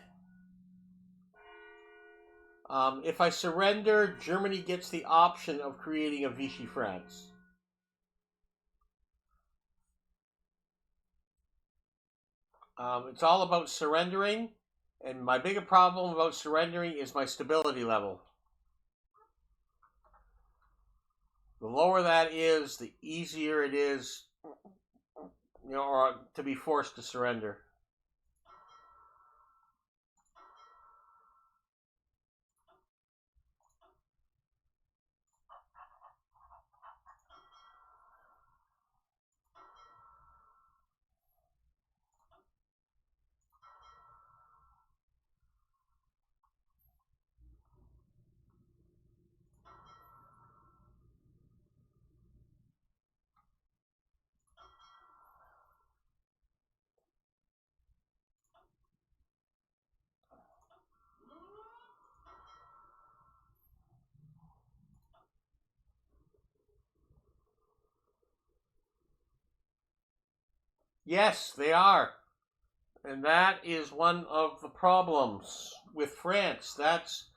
If I surrender, Germany gets the option of creating a Vichy France. It's all about surrendering, and my bigger problem about surrendering is my stability level. The lower that is, the easier it is, or to be forced to surrender. Yes, they are. And that is one of the problems with France. That's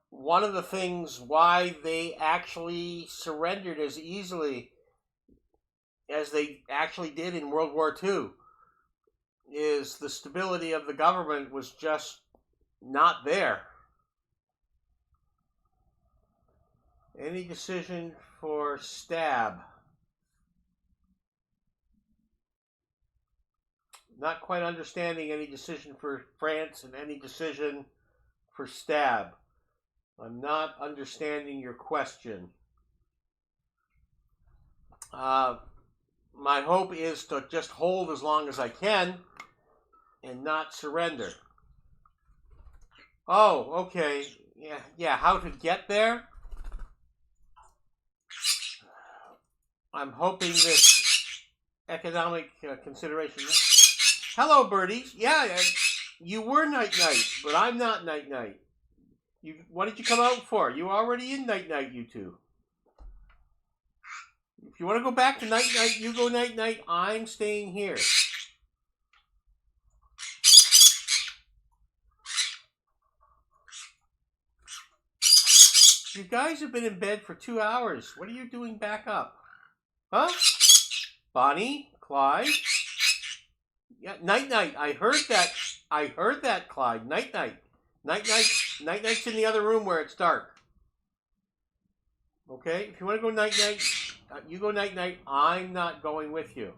one of the things why they actually surrendered as easily as they actually did in World War II, is the stability of the government was just not there. Any decision for stab? Not quite understanding any decision for France and any decision for stab. I'm not understanding your question. My hope is to just hold as long as I can and not surrender. Oh, okay. Yeah, how to get there? I'm hoping this economic consideration. Hello, birdies. Yeah, you were night-night, but I'm not night-night. What did you come out for? You already in night-night, you two. If you want to go back to night-night, you go night-night. I'm staying here. You guys have been in bed for 2 hours. What are you doing back up? Huh? Bonnie? Clyde? Yeah, night-night. I heard that, Clyde. Night-night. Night-night's in the other room where it's dark. Okay? If you want to go night-night, you go night-night. I'm not going with you.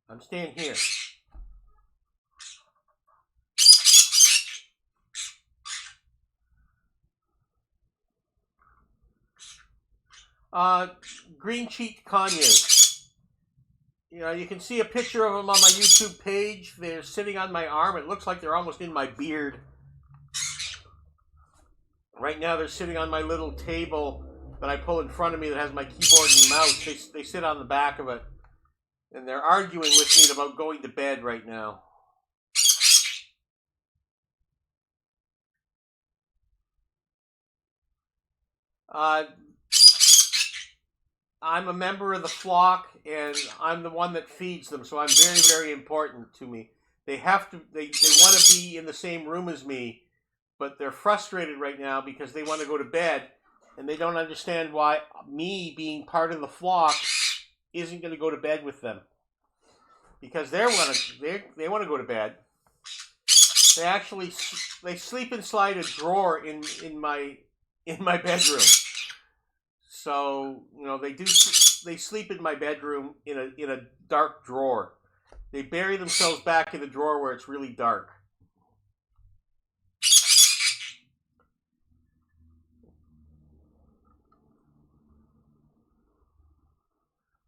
I'm staying here. Green cheeked conures. You know, you can see a picture of them on my YouTube page. They're sitting on my arm. It looks like they're almost in my beard. Right now, they're sitting on my little table that I pull in front of me that has my keyboard and mouse. They sit on the back of it. And they're arguing with me about going to bed right now. I'm a member of the flock, and I'm the one that feeds them, so I'm very, very important to me. They want to be in the same room as me, but they're frustrated right now because they want to go to bed, and they don't understand why me being part of the flock isn't going to go to bed with them. Because they want to go to bed. They sleep inside a drawer in my bedroom. So, you know, they sleep in my bedroom in a dark drawer. They bury themselves back in the drawer where it's really dark.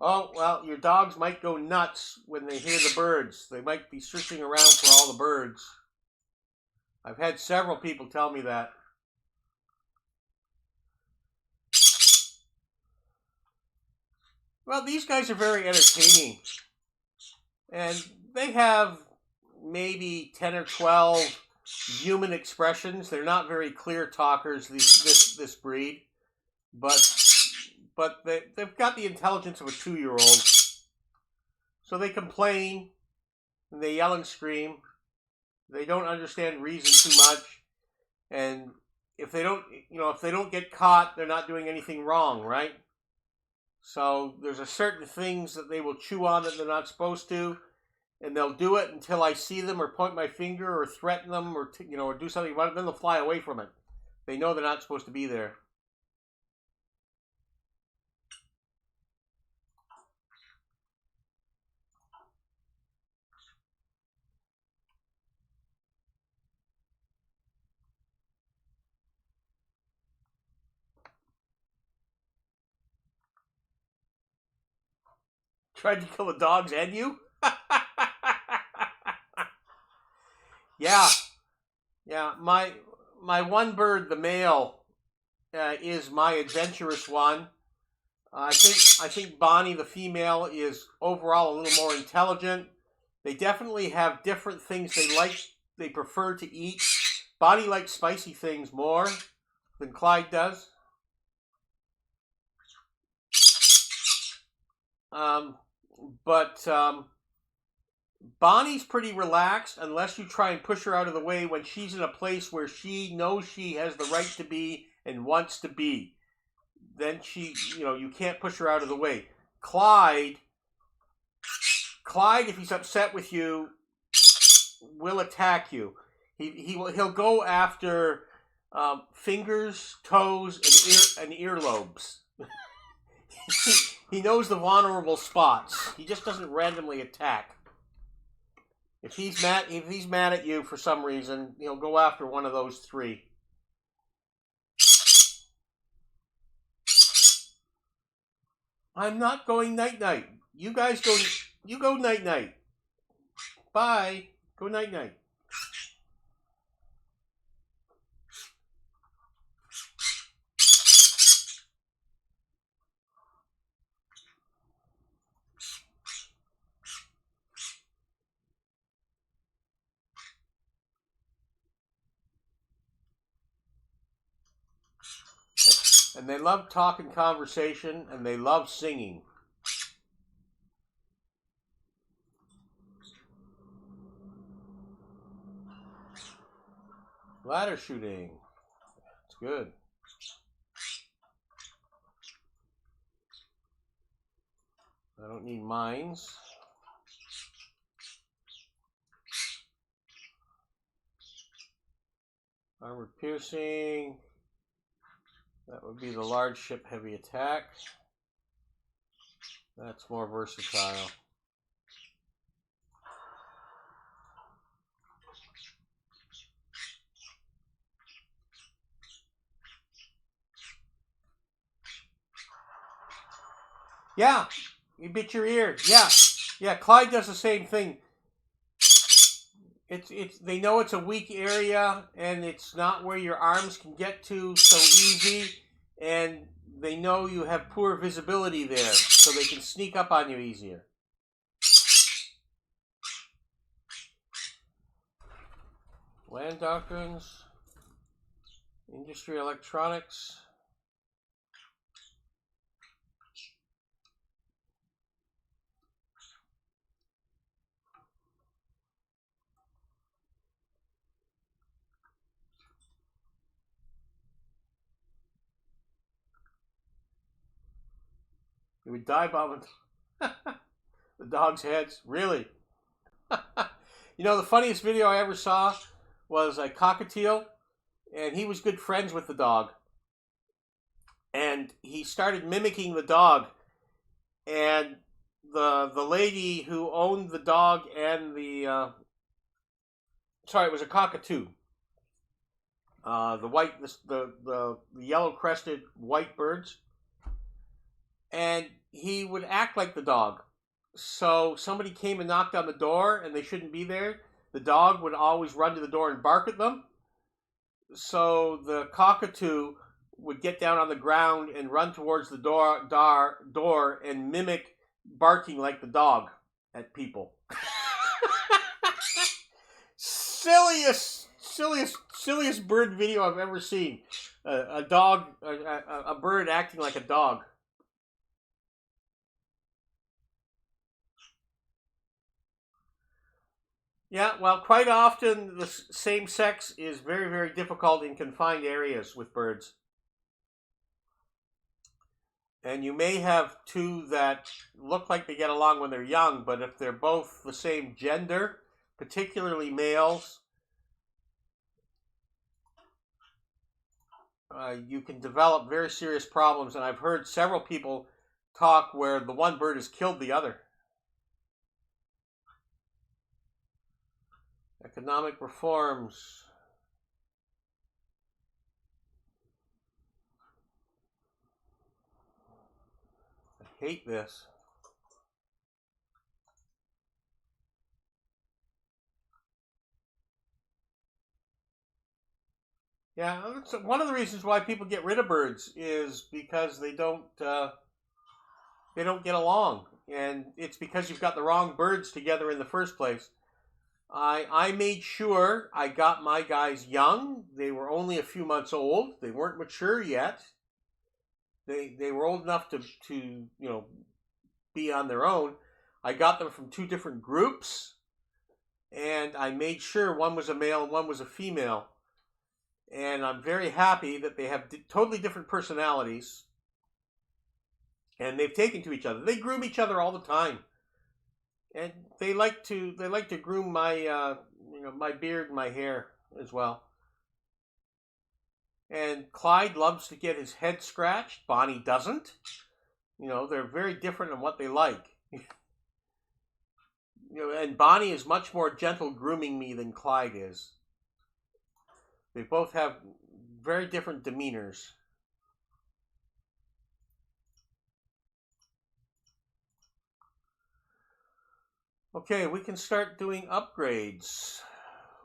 Oh, well, your dogs might go nuts when they hear the birds. They might be searching around for all the birds. I've had several people tell me that. Well, these guys are very entertaining. And they have maybe 10 or 12 human expressions. They're not very clear talkers, this breed. But they've got the intelligence of a 2-year-old. So they complain, and they yell and scream. They don't understand reason too much. And if they don't get caught, they're not doing anything wrong, right? So there's a certain things that they will chew on that they're not supposed to, and they'll do it until I see them or point my finger or threaten them or or do something about it. Then they'll fly away from it. They know they're not supposed to be there. Tried to kill the dogs and you? Yeah. My one bird, the male, is my adventurous one. I think Bonnie, the female, is overall a little more intelligent. They definitely have different things they prefer to eat. Bonnie likes spicy things more than Clyde does. But Bonnie's pretty relaxed unless you try and push her out of the way when she's in a place where she knows she has the right to be and wants to be. Then you can't push her out of the way. Clyde, if he's upset with you, will attack you. He'll go after fingers, toes, and earlobes. He knows the vulnerable spots. He just doesn't randomly attack. If he's mad at you for some reason, he'll go after one of those three. I'm not going night-night. You guys go. You go night-night. Bye. Go night-night. And they love talking conversation, and they love singing. Ladder shooting. It's good. I don't need mines. Armored piercing. That would be the large ship heavy attack. That's more versatile. Yeah, you bit your ear. Yeah, yeah. Clyde does the same thing. It's they know it's a weak area and it's not where your arms can get to so easy, and they know you have poor visibility there, so they can sneak up on you easier. Land doctrines, industry electronics. You would dive bomb the dog's heads. Really? You know, the funniest video I ever saw was a cockatiel, and he was good friends with the dog. And he started mimicking the dog, and the lady who owned the dog and the sorry, it was a cockatoo. The white, the yellow crested white birds, and he would act like the dog. So somebody came and knocked on the door, and they shouldn't be there. The dog would always run to the door and bark at them. So the cockatoo would get down on the ground and run towards the door and mimic barking like the dog at people. silliest bird video I've ever seen. A dog, a bird acting like a dog. Yeah, well, quite often the same sex is very, very difficult in confined areas with birds. And you may have two that look like they get along when they're young, but if they're both the same gender, particularly males, you can develop very serious problems. And I've heard several people talk where the one bird has killed the other. Economic reforms. I hate this. Yeah, one of the reasons why people get rid of birds is because they don't get along, and it's because you've got the wrong birds together in the first place. I made sure I got my guys young. They were only a few months old. They weren't mature yet. They were old enough to be on their own. I got them from two different groups, and I made sure one was a male and one was a female. And I'm very happy that they have totally different personalities, and they've taken to each other. They groom each other all the time, and they like to groom my my beard and my hair as well. And Clyde loves to get his head scratched. Bonnie doesn't. They're very different in what they like. And Bonnie is much more gentle grooming me than Clyde is. They both have very different demeanors. Okay, we can start doing upgrades.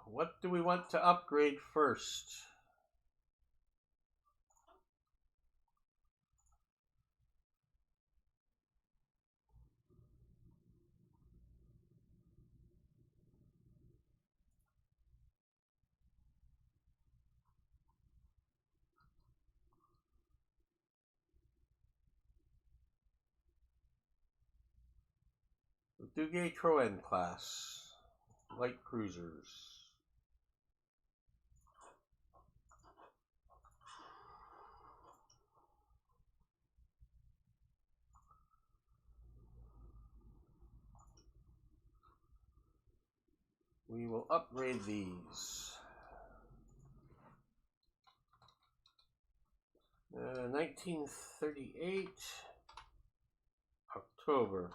What do we want to upgrade first? Duguay Troen class, light cruisers. We will upgrade these. 1938, October.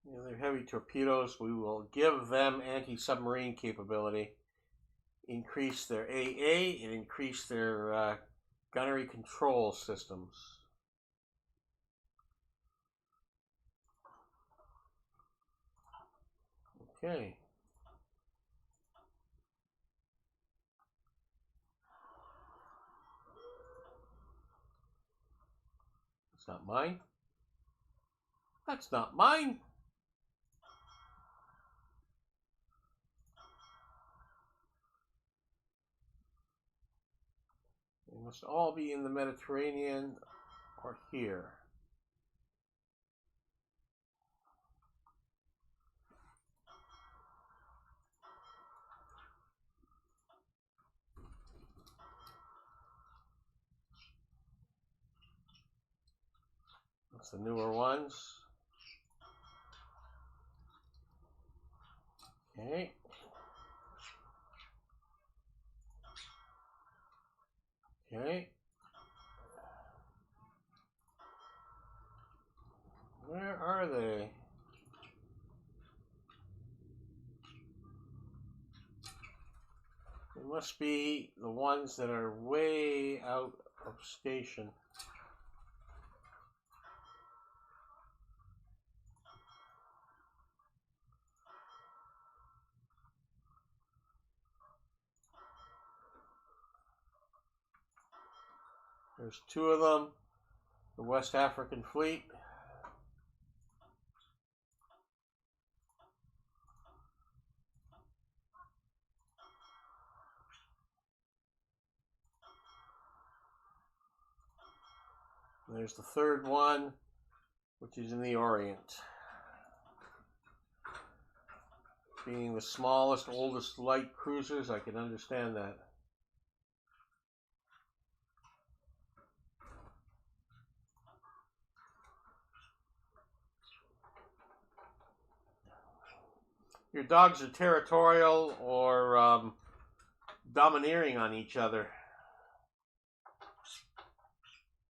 You know, they're heavy torpedoes. We will give them anti-submarine capability, increase their AA, and increase their gunnery control systems. Okay. That's not mine. That's not mine. They must all be in the Mediterranean or here. That's the newer ones. Okay. Okay. Where are they? They must be the ones that are way out of station. There's two of them. The West African Fleet. There's the third one, which is in the Orient. Being the smallest, oldest light cruisers, I can understand that. Your dogs are territorial or domineering on each other.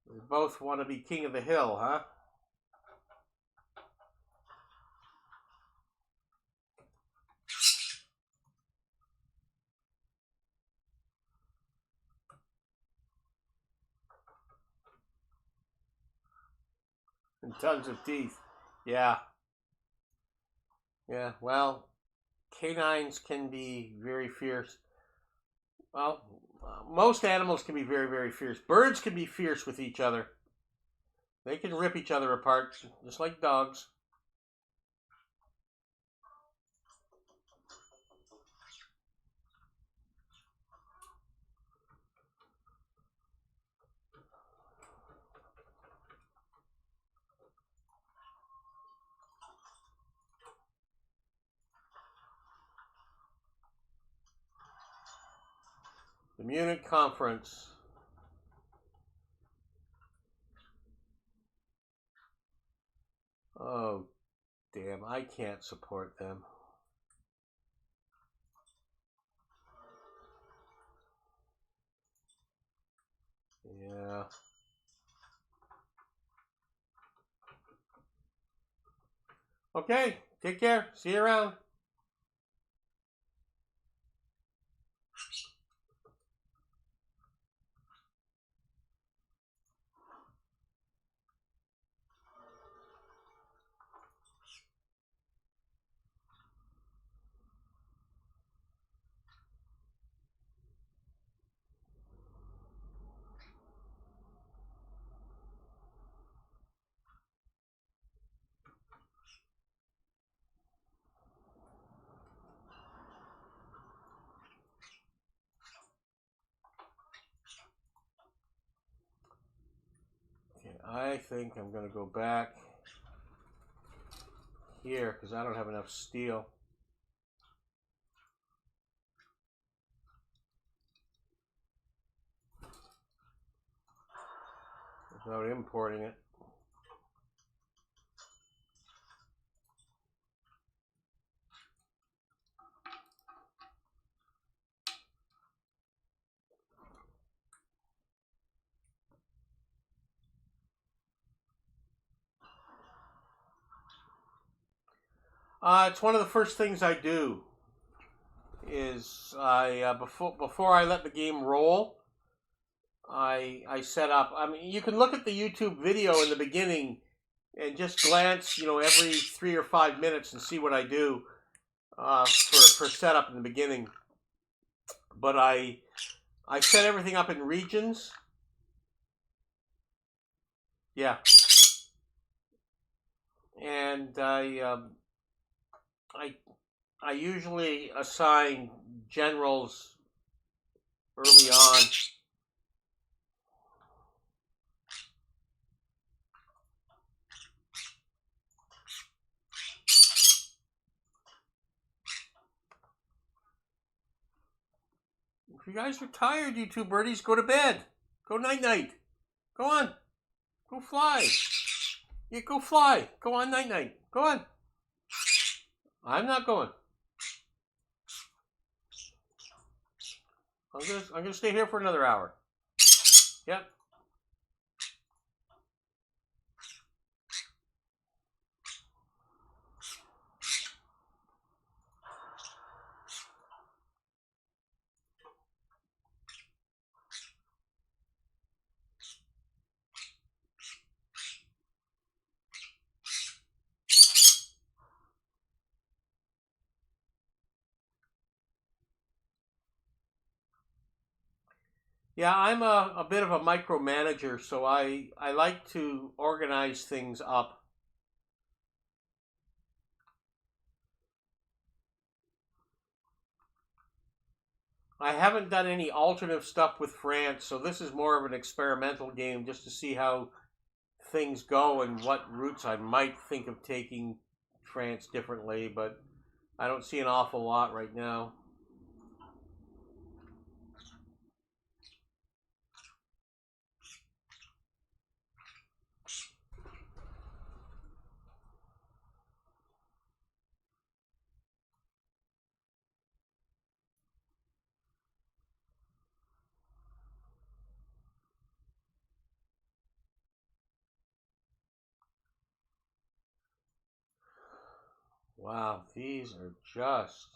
They both want to be king of the hill, huh? And tons of teeth. Yeah. Yeah, well, canines can be very fierce. Well, most animals can be very, very fierce. Birds can be fierce with each other. They can rip each other apart, just like dogs. The Munich Conference. Oh, damn, I can't support them. Yeah. Okay, take care. See you around. Okay, I think I'm going to go back here because I don't have enough steel. Without importing it. It's one of the first things I do. Is I before I let the game roll, I set up. I mean, you can look at the YouTube video in the beginning and just glance, every 3 or 5 minutes and see what I do for setup in the beginning. But I set everything up in regions. Yeah, and I usually assign generals early on. If you guys are tired, you two birdies, go to bed. Go night-night. Go on. Go fly. Yeah, go fly. Go on night-night. Go on. I'm not going. I'm gonna stay here for another hour. Yep. Yeah, I'm a bit of a micromanager, so I like to organize things up. I haven't done any alternate stuff with France, so this is more of an experimental game just to see how things go and what routes I might think of taking France differently, but I don't see an awful lot right now. Wow, these are just...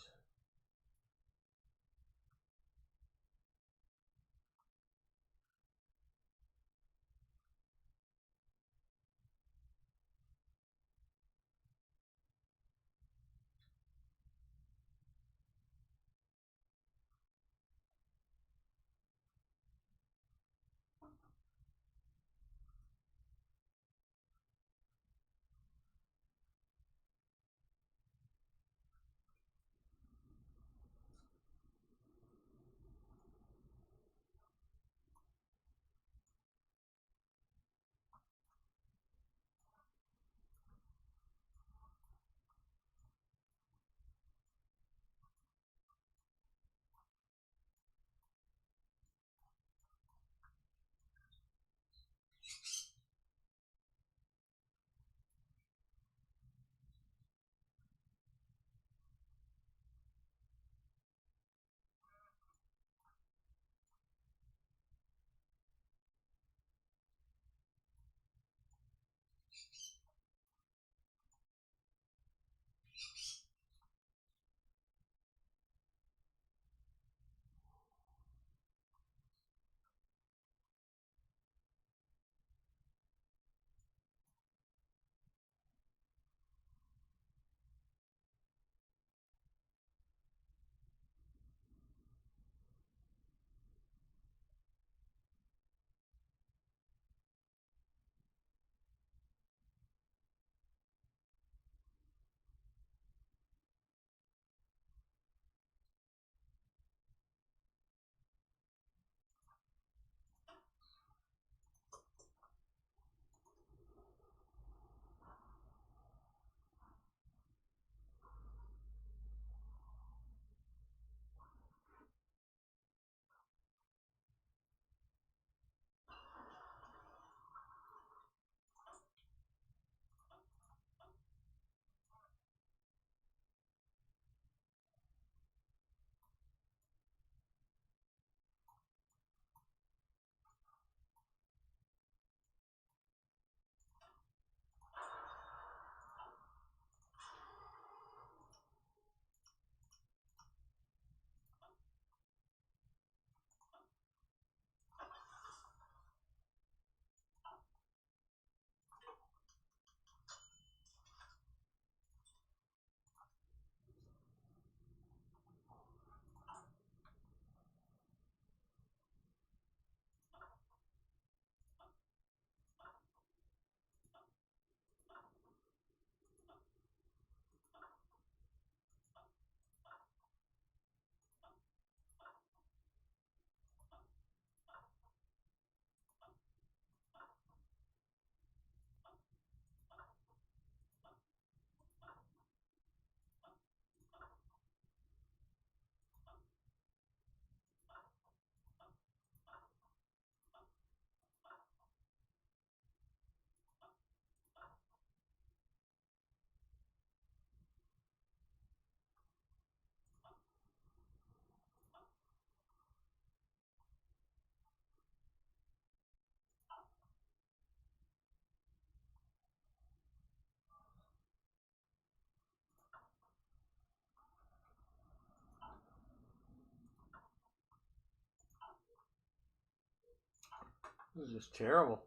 This is just terrible.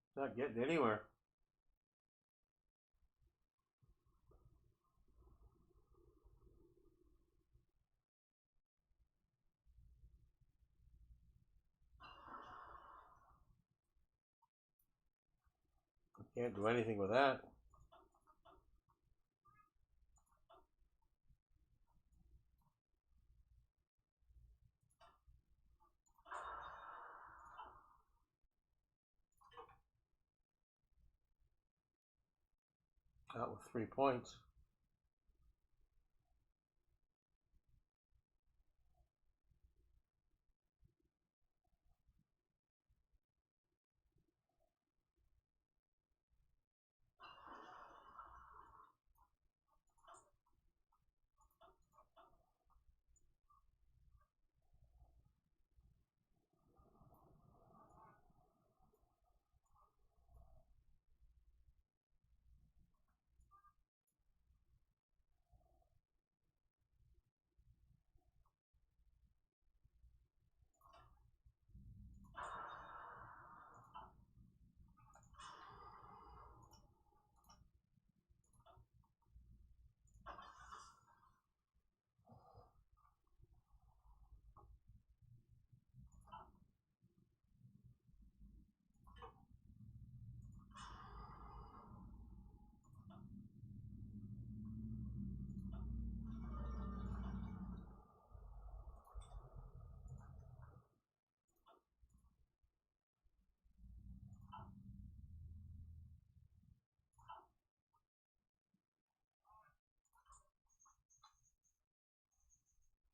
It's not getting anywhere. Can't do anything with that. Out with 3 points.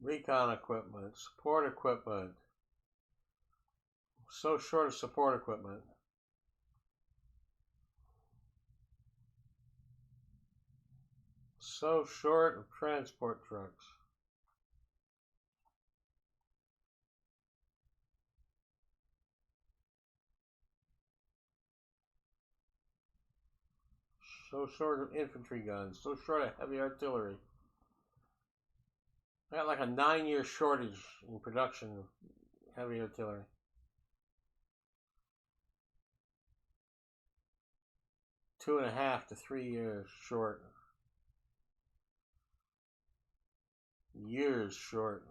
Recon equipment, support equipment. So short of support equipment. So short of transport trucks. So short of infantry guns. So short of heavy artillery. I got like a 9-year shortage in production of heavy artillery. 2.5 to 3 years short. Years short.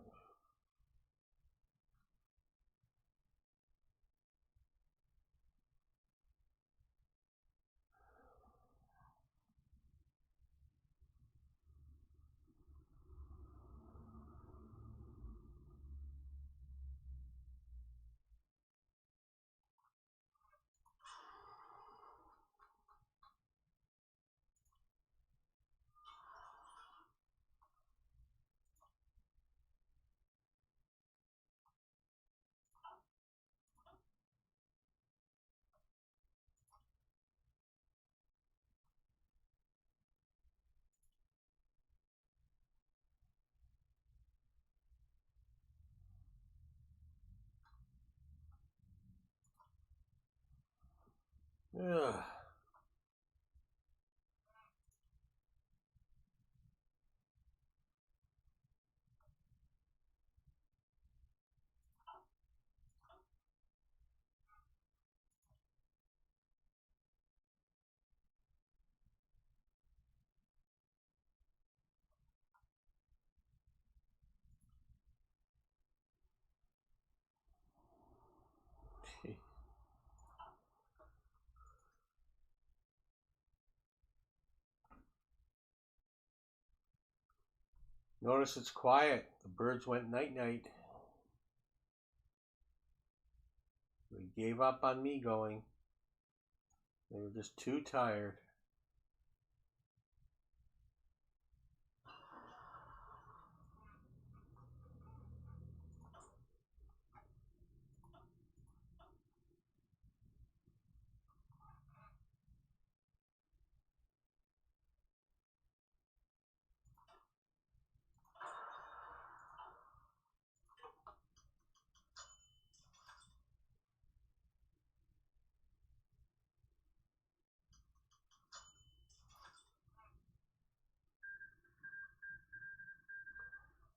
Ugh. Notice it's quiet. The birds went night-night. They gave up on me going. They were just too tired.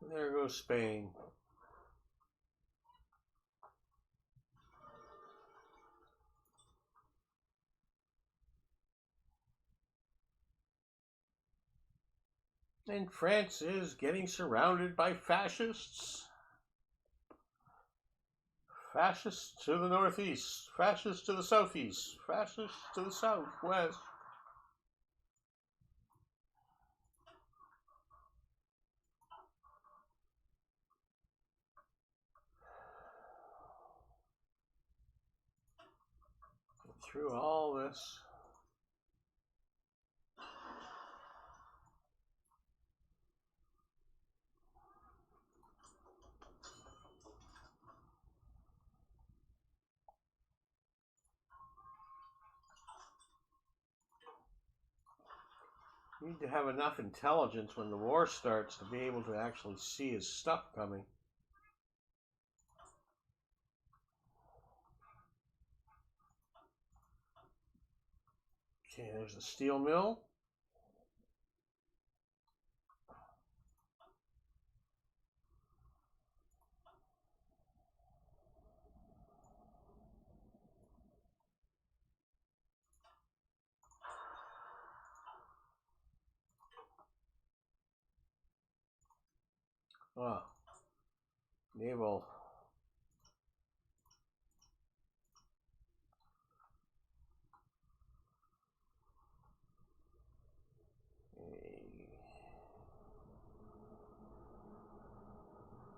There goes Spain. And France is getting surrounded by fascists. Fascists to the northeast, fascists to the southeast, fascists to the southwest. Through all this. You need to have enough intelligence when the war starts to be able to actually see his stuff coming. Okay, there's the steel mill. Oh, naval.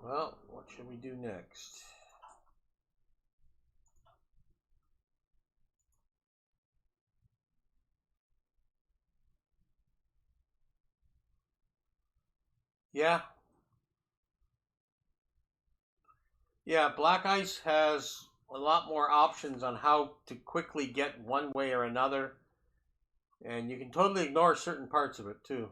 Well, what should we do next? Yeah. Yeah, Black Ice has a lot more options on how to quickly get one way or another. And you can totally ignore certain parts of it, too.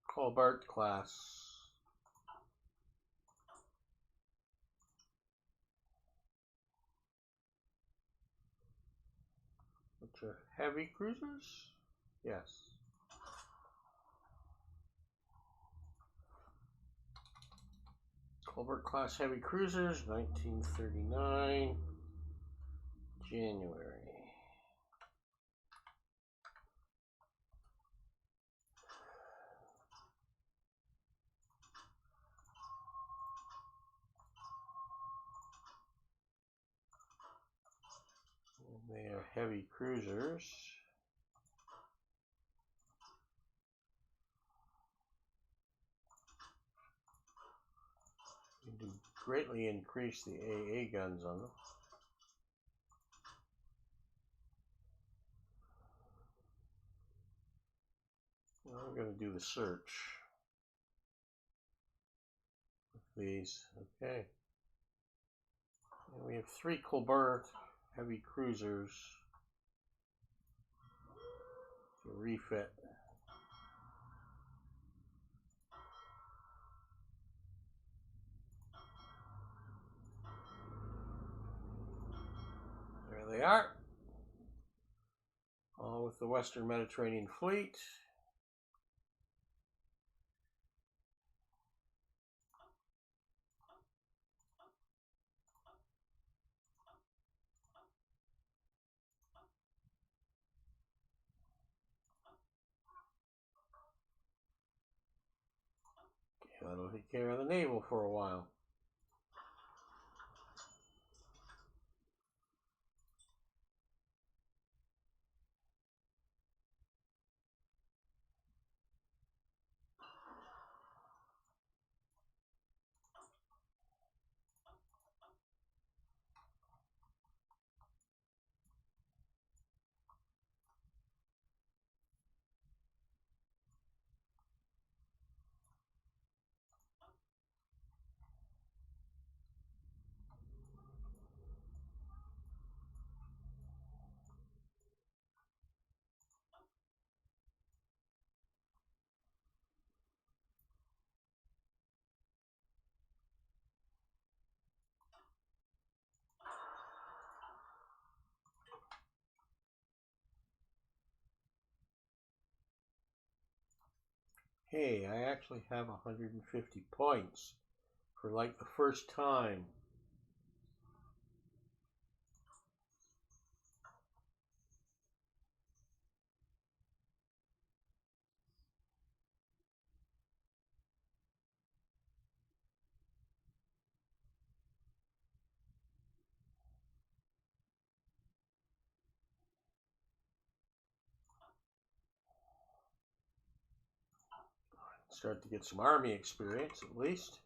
Colbert class. Which are heavy cruisers? Yes. Colbert class heavy cruisers, 1939, January. And they are heavy cruisers. You can greatly increase the AA guns on them. Well, we're going to do the search with these. Okay. And we have 3 Colbert heavy cruisers to refit. There they are. All with the Western Mediterranean Fleet. Okay, that'll take care of the naval for a while. Hey, I actually have 150 points for like the first time. Start to get some army experience at least.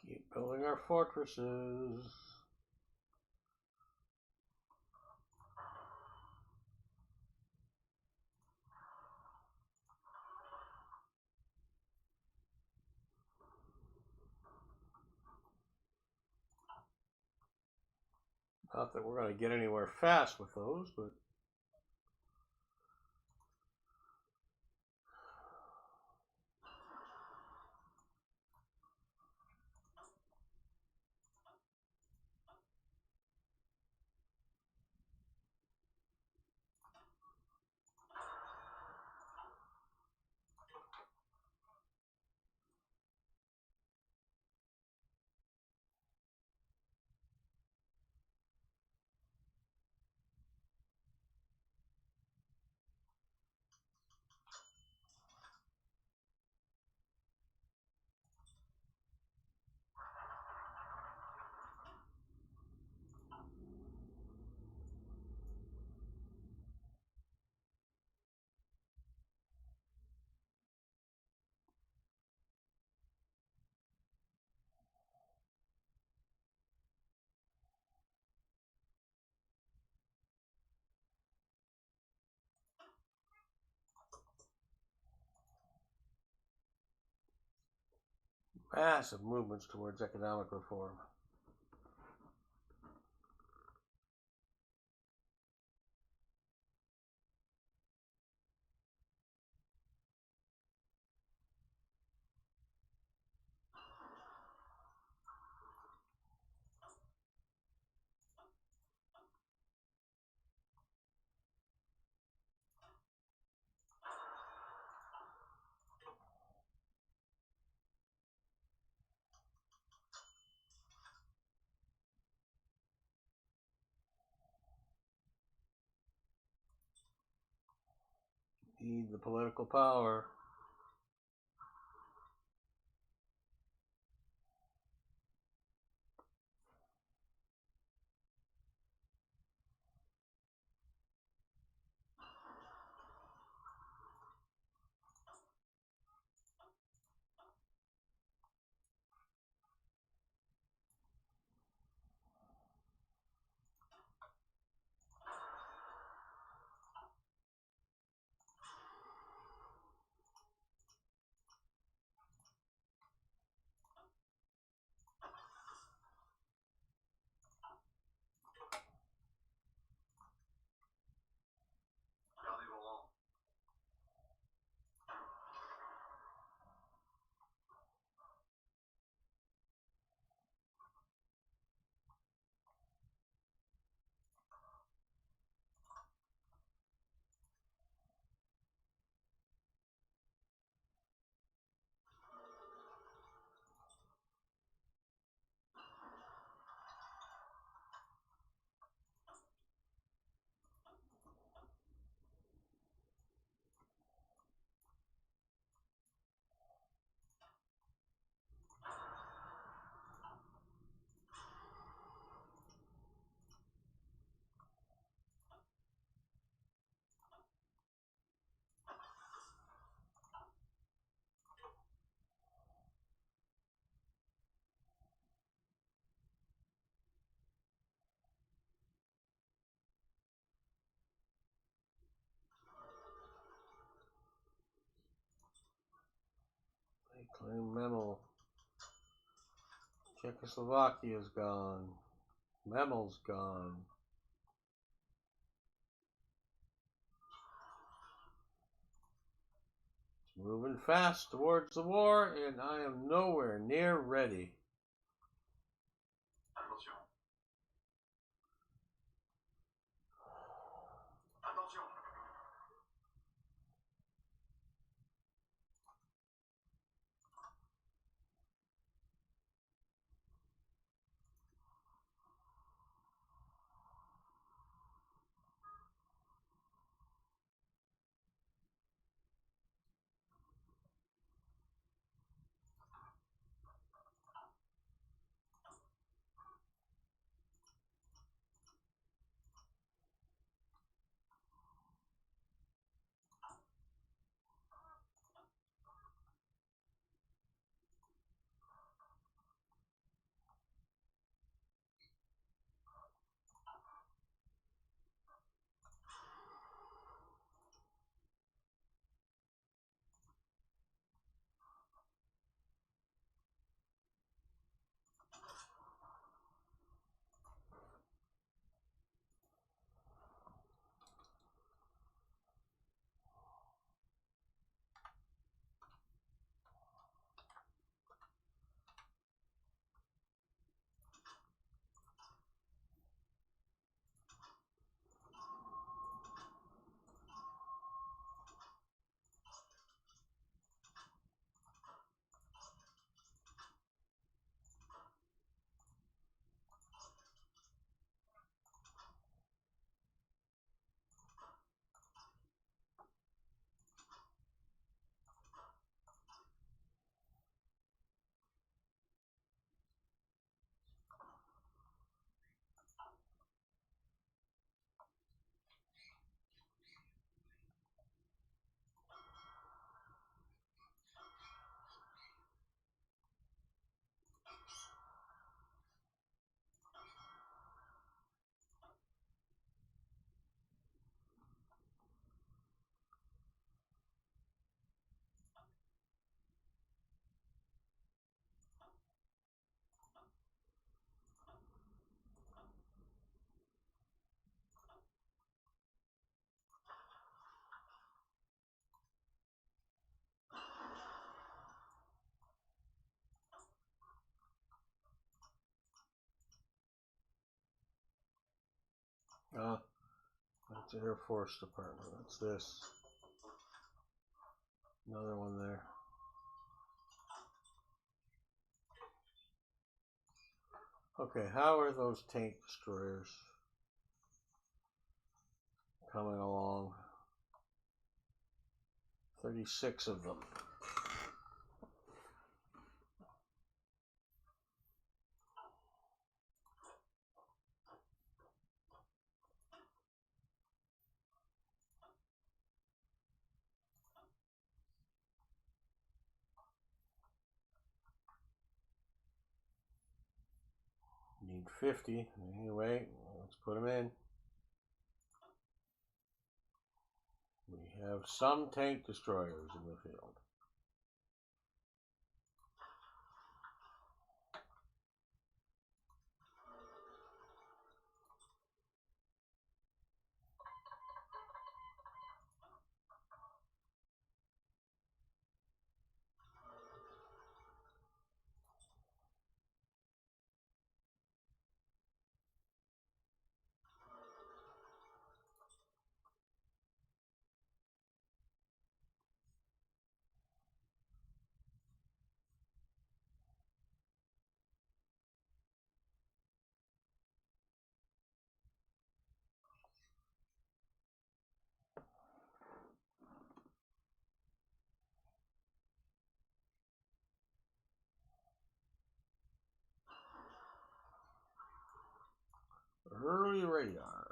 Keep building our fortresses. Not that we're going to get anywhere fast with those, but massive movements towards economic reform. Need the political power. Claim Memel. Czechoslovakia's gone. Memel's gone. It's moving fast towards the war, and I am nowhere near ready. That's the Air Force Department. That's this. Another one there. Okay, how are those tank destroyers coming along? 36 of them. Need 50. Anyway, let's put them in. We have some tank destroyers in the field. Early radar.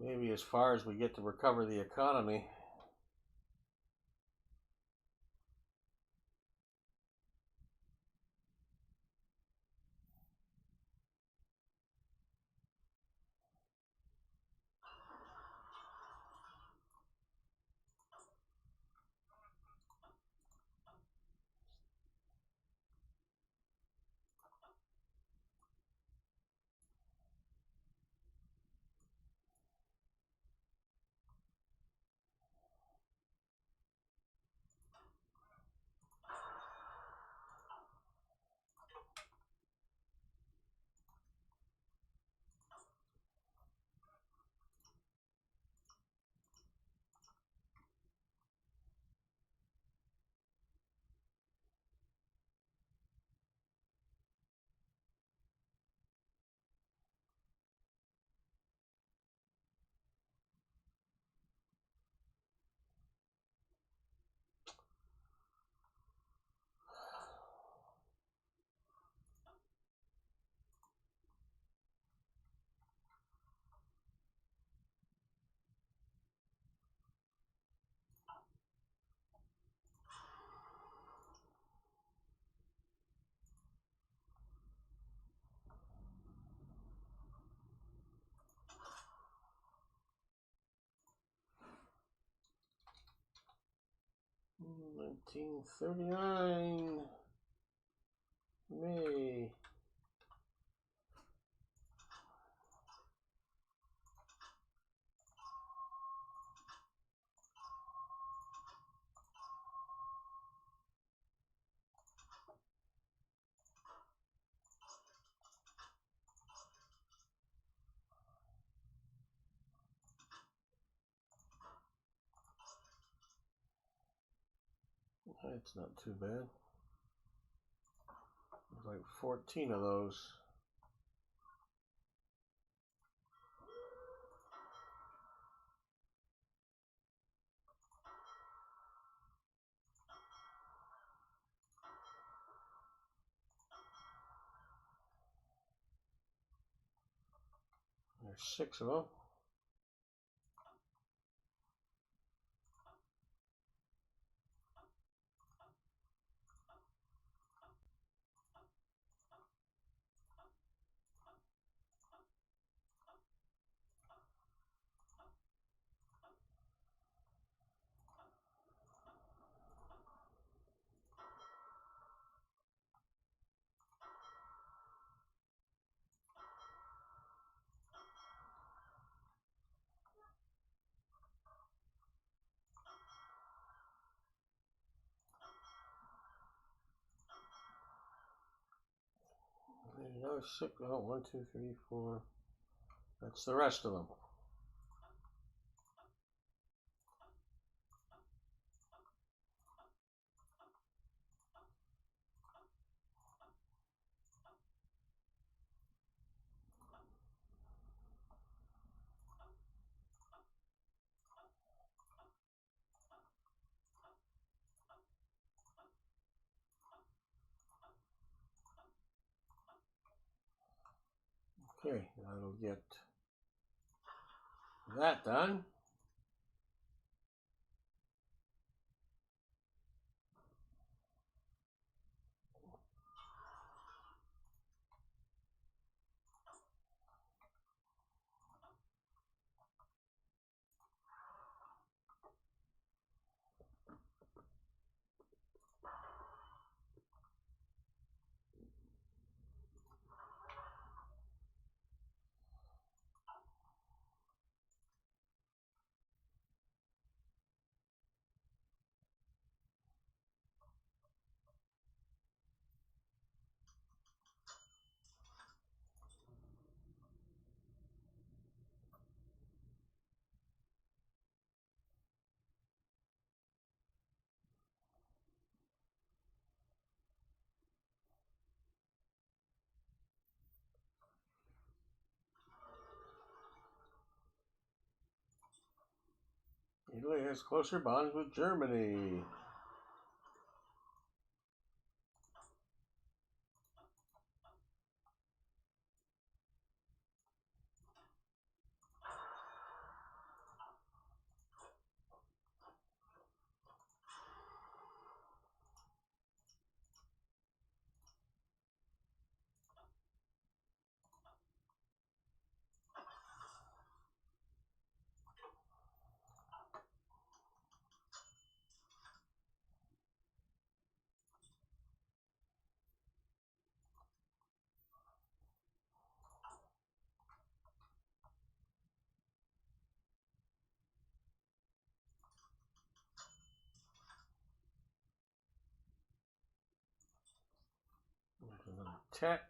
Maybe as far as we get to recover the economy. $19.39 May. It's not too bad. There's like 14 of those. There's 6 of them. Another 6. Oh, 1, 2, 3, 4. That's the rest of them. Okay, that'll get that done. Italy has closer bonds with Germany. tick.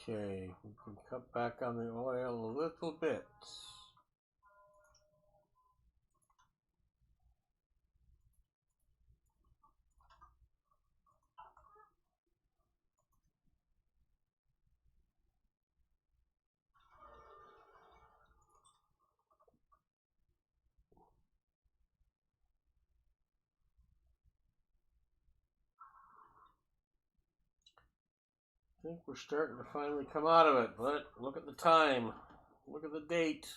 Okay, we can cut back on the oil a little bit. I think we're starting to finally come out of it, but look at the time. Look at the date.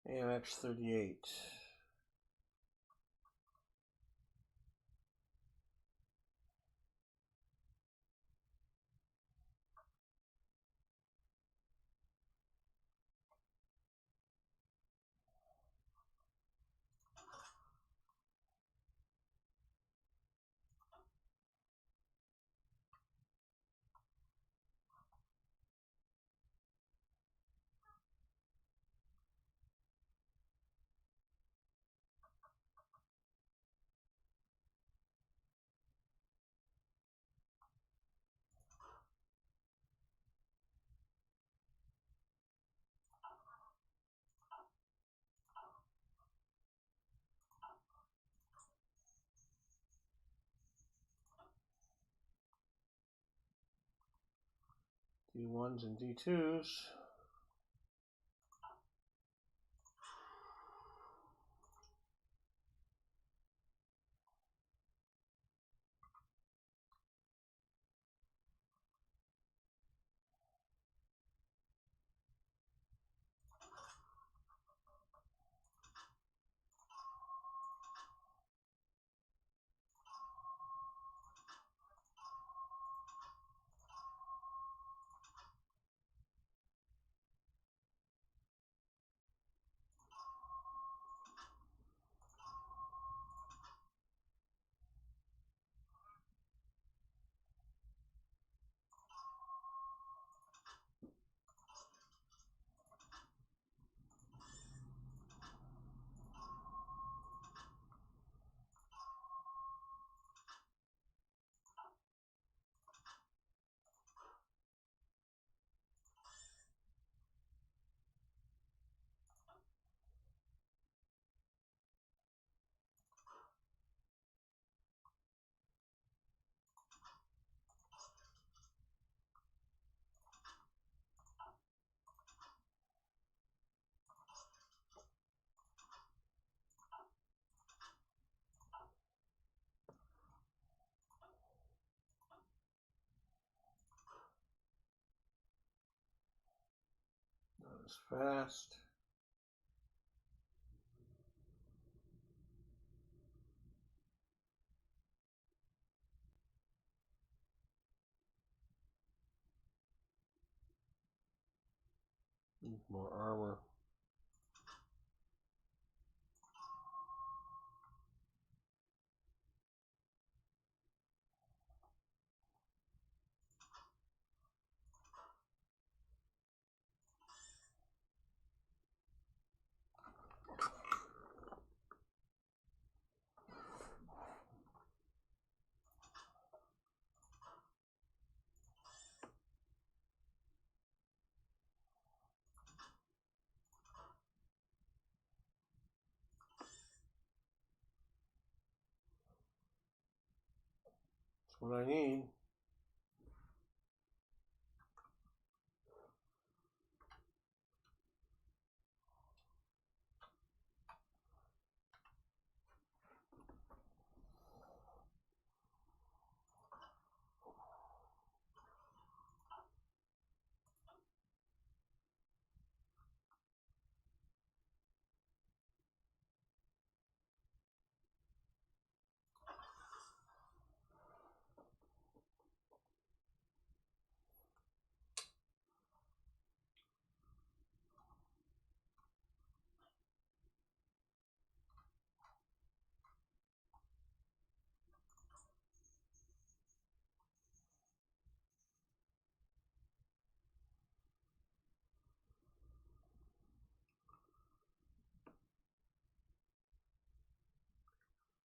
AMX 38. D1s and D2s. this fast. Need more armor. That's what I need.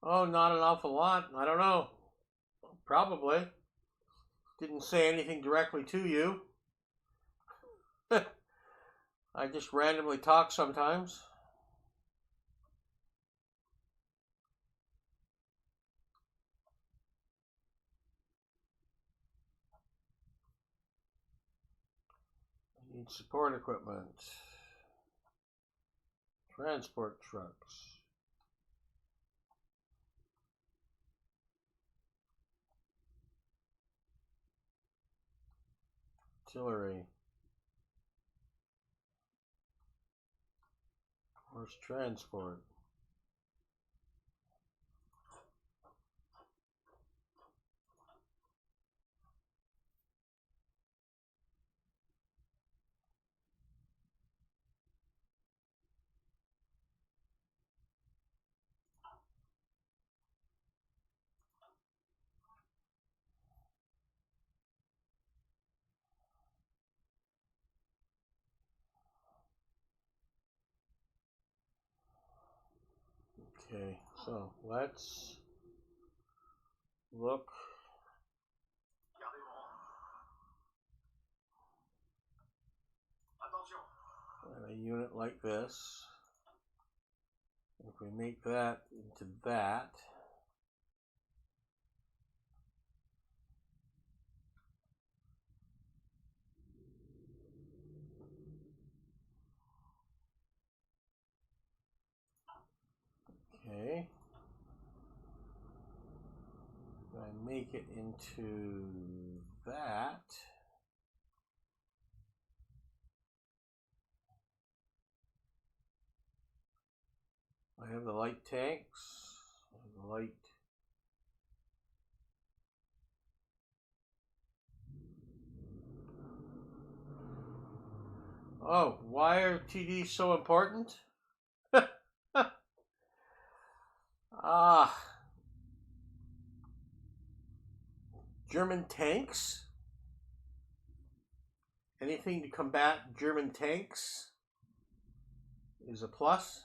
Oh, not an awful lot. I don't know. Probably. Didn't say anything directly to you. I just randomly talk sometimes. I need support equipment. Transport trucks. Artillery. Horse transport. Okay, so let's look at a unit like this. If we make that into that, okay, if I make it into that, I have the light tanks, the light. Oh, why are TDs so important? Ah, German tanks? Anything to combat German tanks is a plus.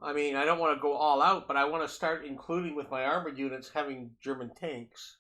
I mean, I don't want to go all out, but I want to start including with my armored units having German tanks.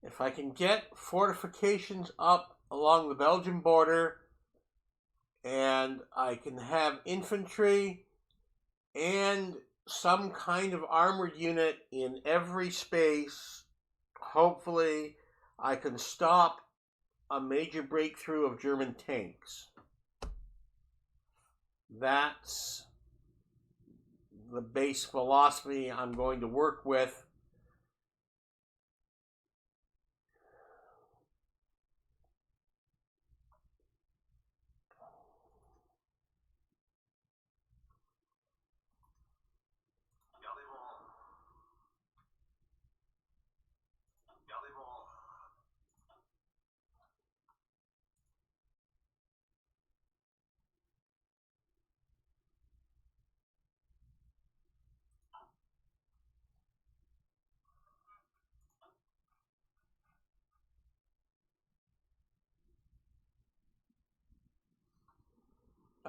If I can get fortifications up along the Belgian border, and I can have infantry and some kind of armored unit in every space, hopefully I can stop a major breakthrough of German tanks. That's the base philosophy I'm going to work with.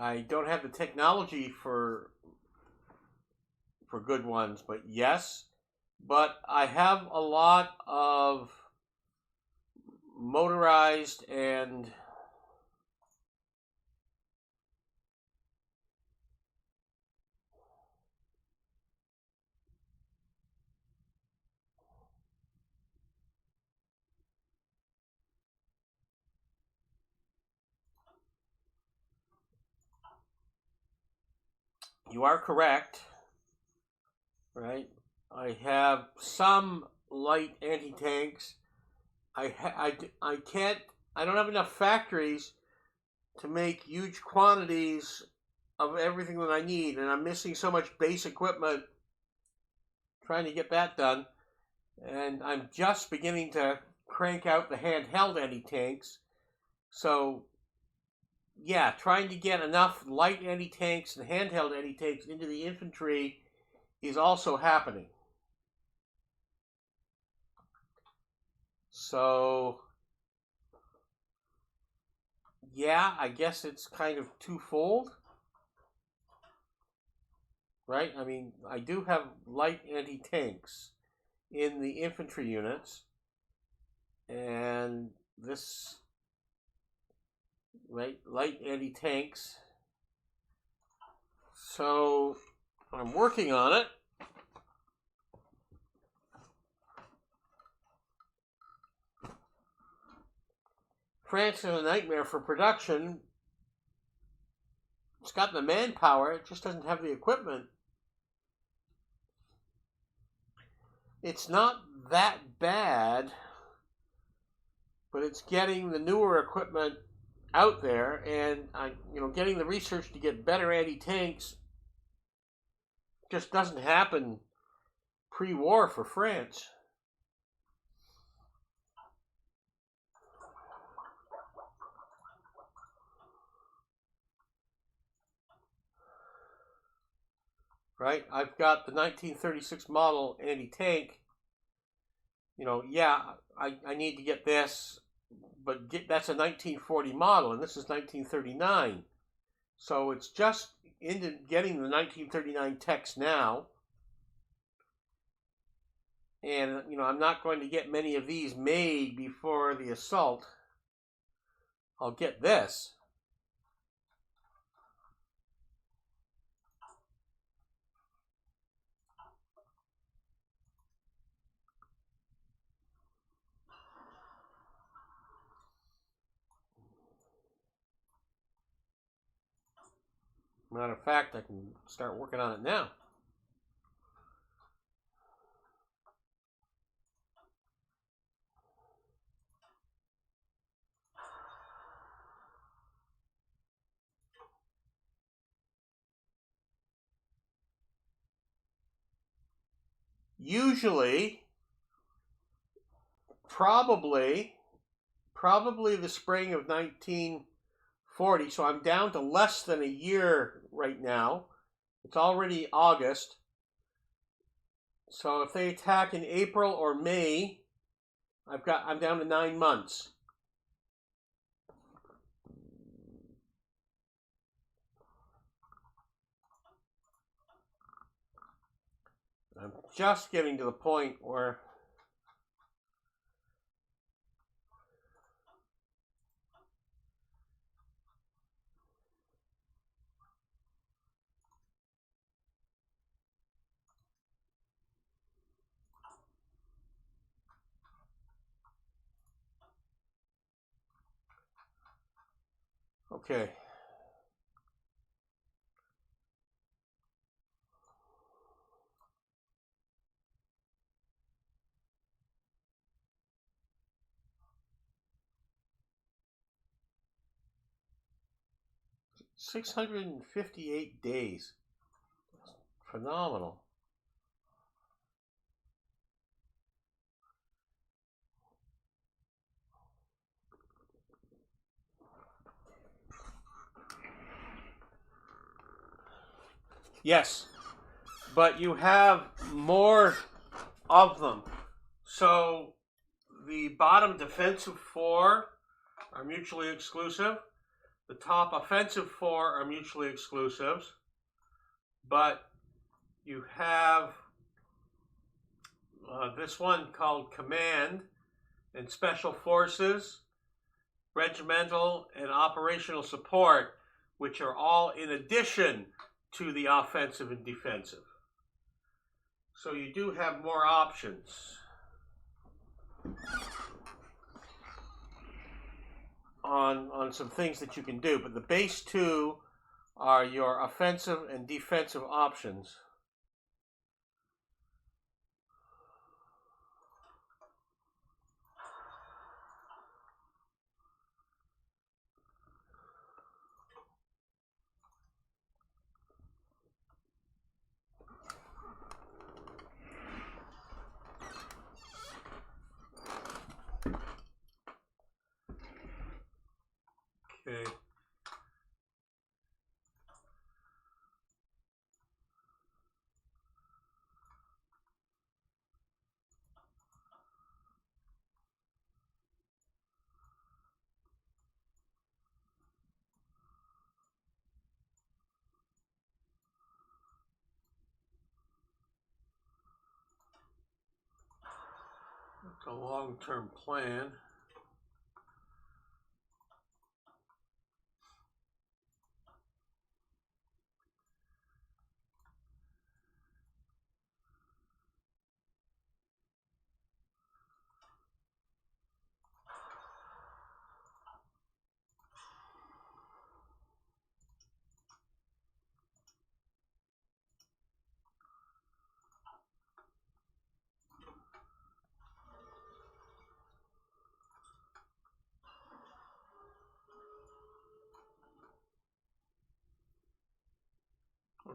I don't have the technology for good ones, but yes. But I have a lot of motorized and you are correct, right? I have some light anti-tanks. I can't, I don't have enough factories to make huge quantities of everything that I need, and I'm missing so much base equipment trying to get that done. And I'm just beginning to crank out the handheld anti-tanks. So, yeah, trying to get enough light anti-tanks and handheld anti-tanks into the infantry is also happening. So, yeah, I guess it's kind of twofold, right? I mean, I do have light anti-tanks in the infantry units, and this, right, light anti-tanks. So, I'm working on it. France is a nightmare for production. It's got the manpower, it just doesn't have the equipment. It's not that bad, but it's getting the newer equipment out there, and getting the research to get better anti-tanks just doesn't happen pre-war for France. Right? I've got the 1936 model anti-tank. I need to get this, but that's a 1940 model, and this is 1939. So it's just into getting the 1939 text now. And, I'm not going to get many of these made before the assault. I'll get this. Matter of fact, I can start working on it now. Usually, probably the spring of 1940. So I'm down to less than a year right now. It's already August. So if they attack in April or May, I'm down to 9 months. I'm just getting to the point where Okay. $658 days. Phenomenal. Yes, but you have more of them. So the bottom defensive 4 are mutually exclusive. The top offensive 4 are mutually exclusives. But you have this one called Command and Special Forces, Regimental, and Operational Support, which are all in addition to the offensive and defensive. So you do have more options. On some things that you can do, but the base 2 are your offensive and defensive options. Okay. That's a long-term plan.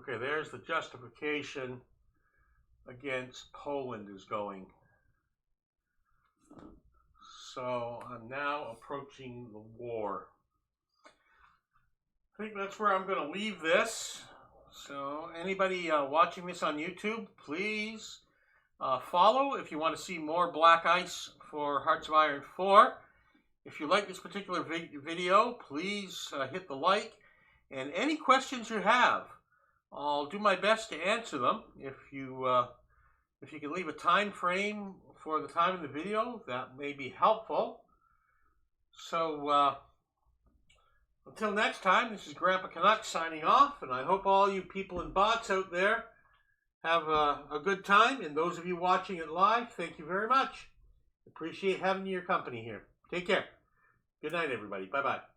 Okay, there's the justification against Poland is going. So I'm now approaching the war. I think that's where I'm going to leave this. So anybody watching this on YouTube, please follow if you want to see more Black Ice for Hearts of Iron 4. If you like this particular video, please hit the like. And any questions you have, I'll do my best to answer them. If you can leave a time frame for the time of the video, that may be helpful. So until next time, this is Grandpa Canuck signing off, and I hope all you people and bots out there have a good time. And those of you watching it live, thank you very much. Appreciate having your company here. Take care. Good night, everybody. Bye-bye.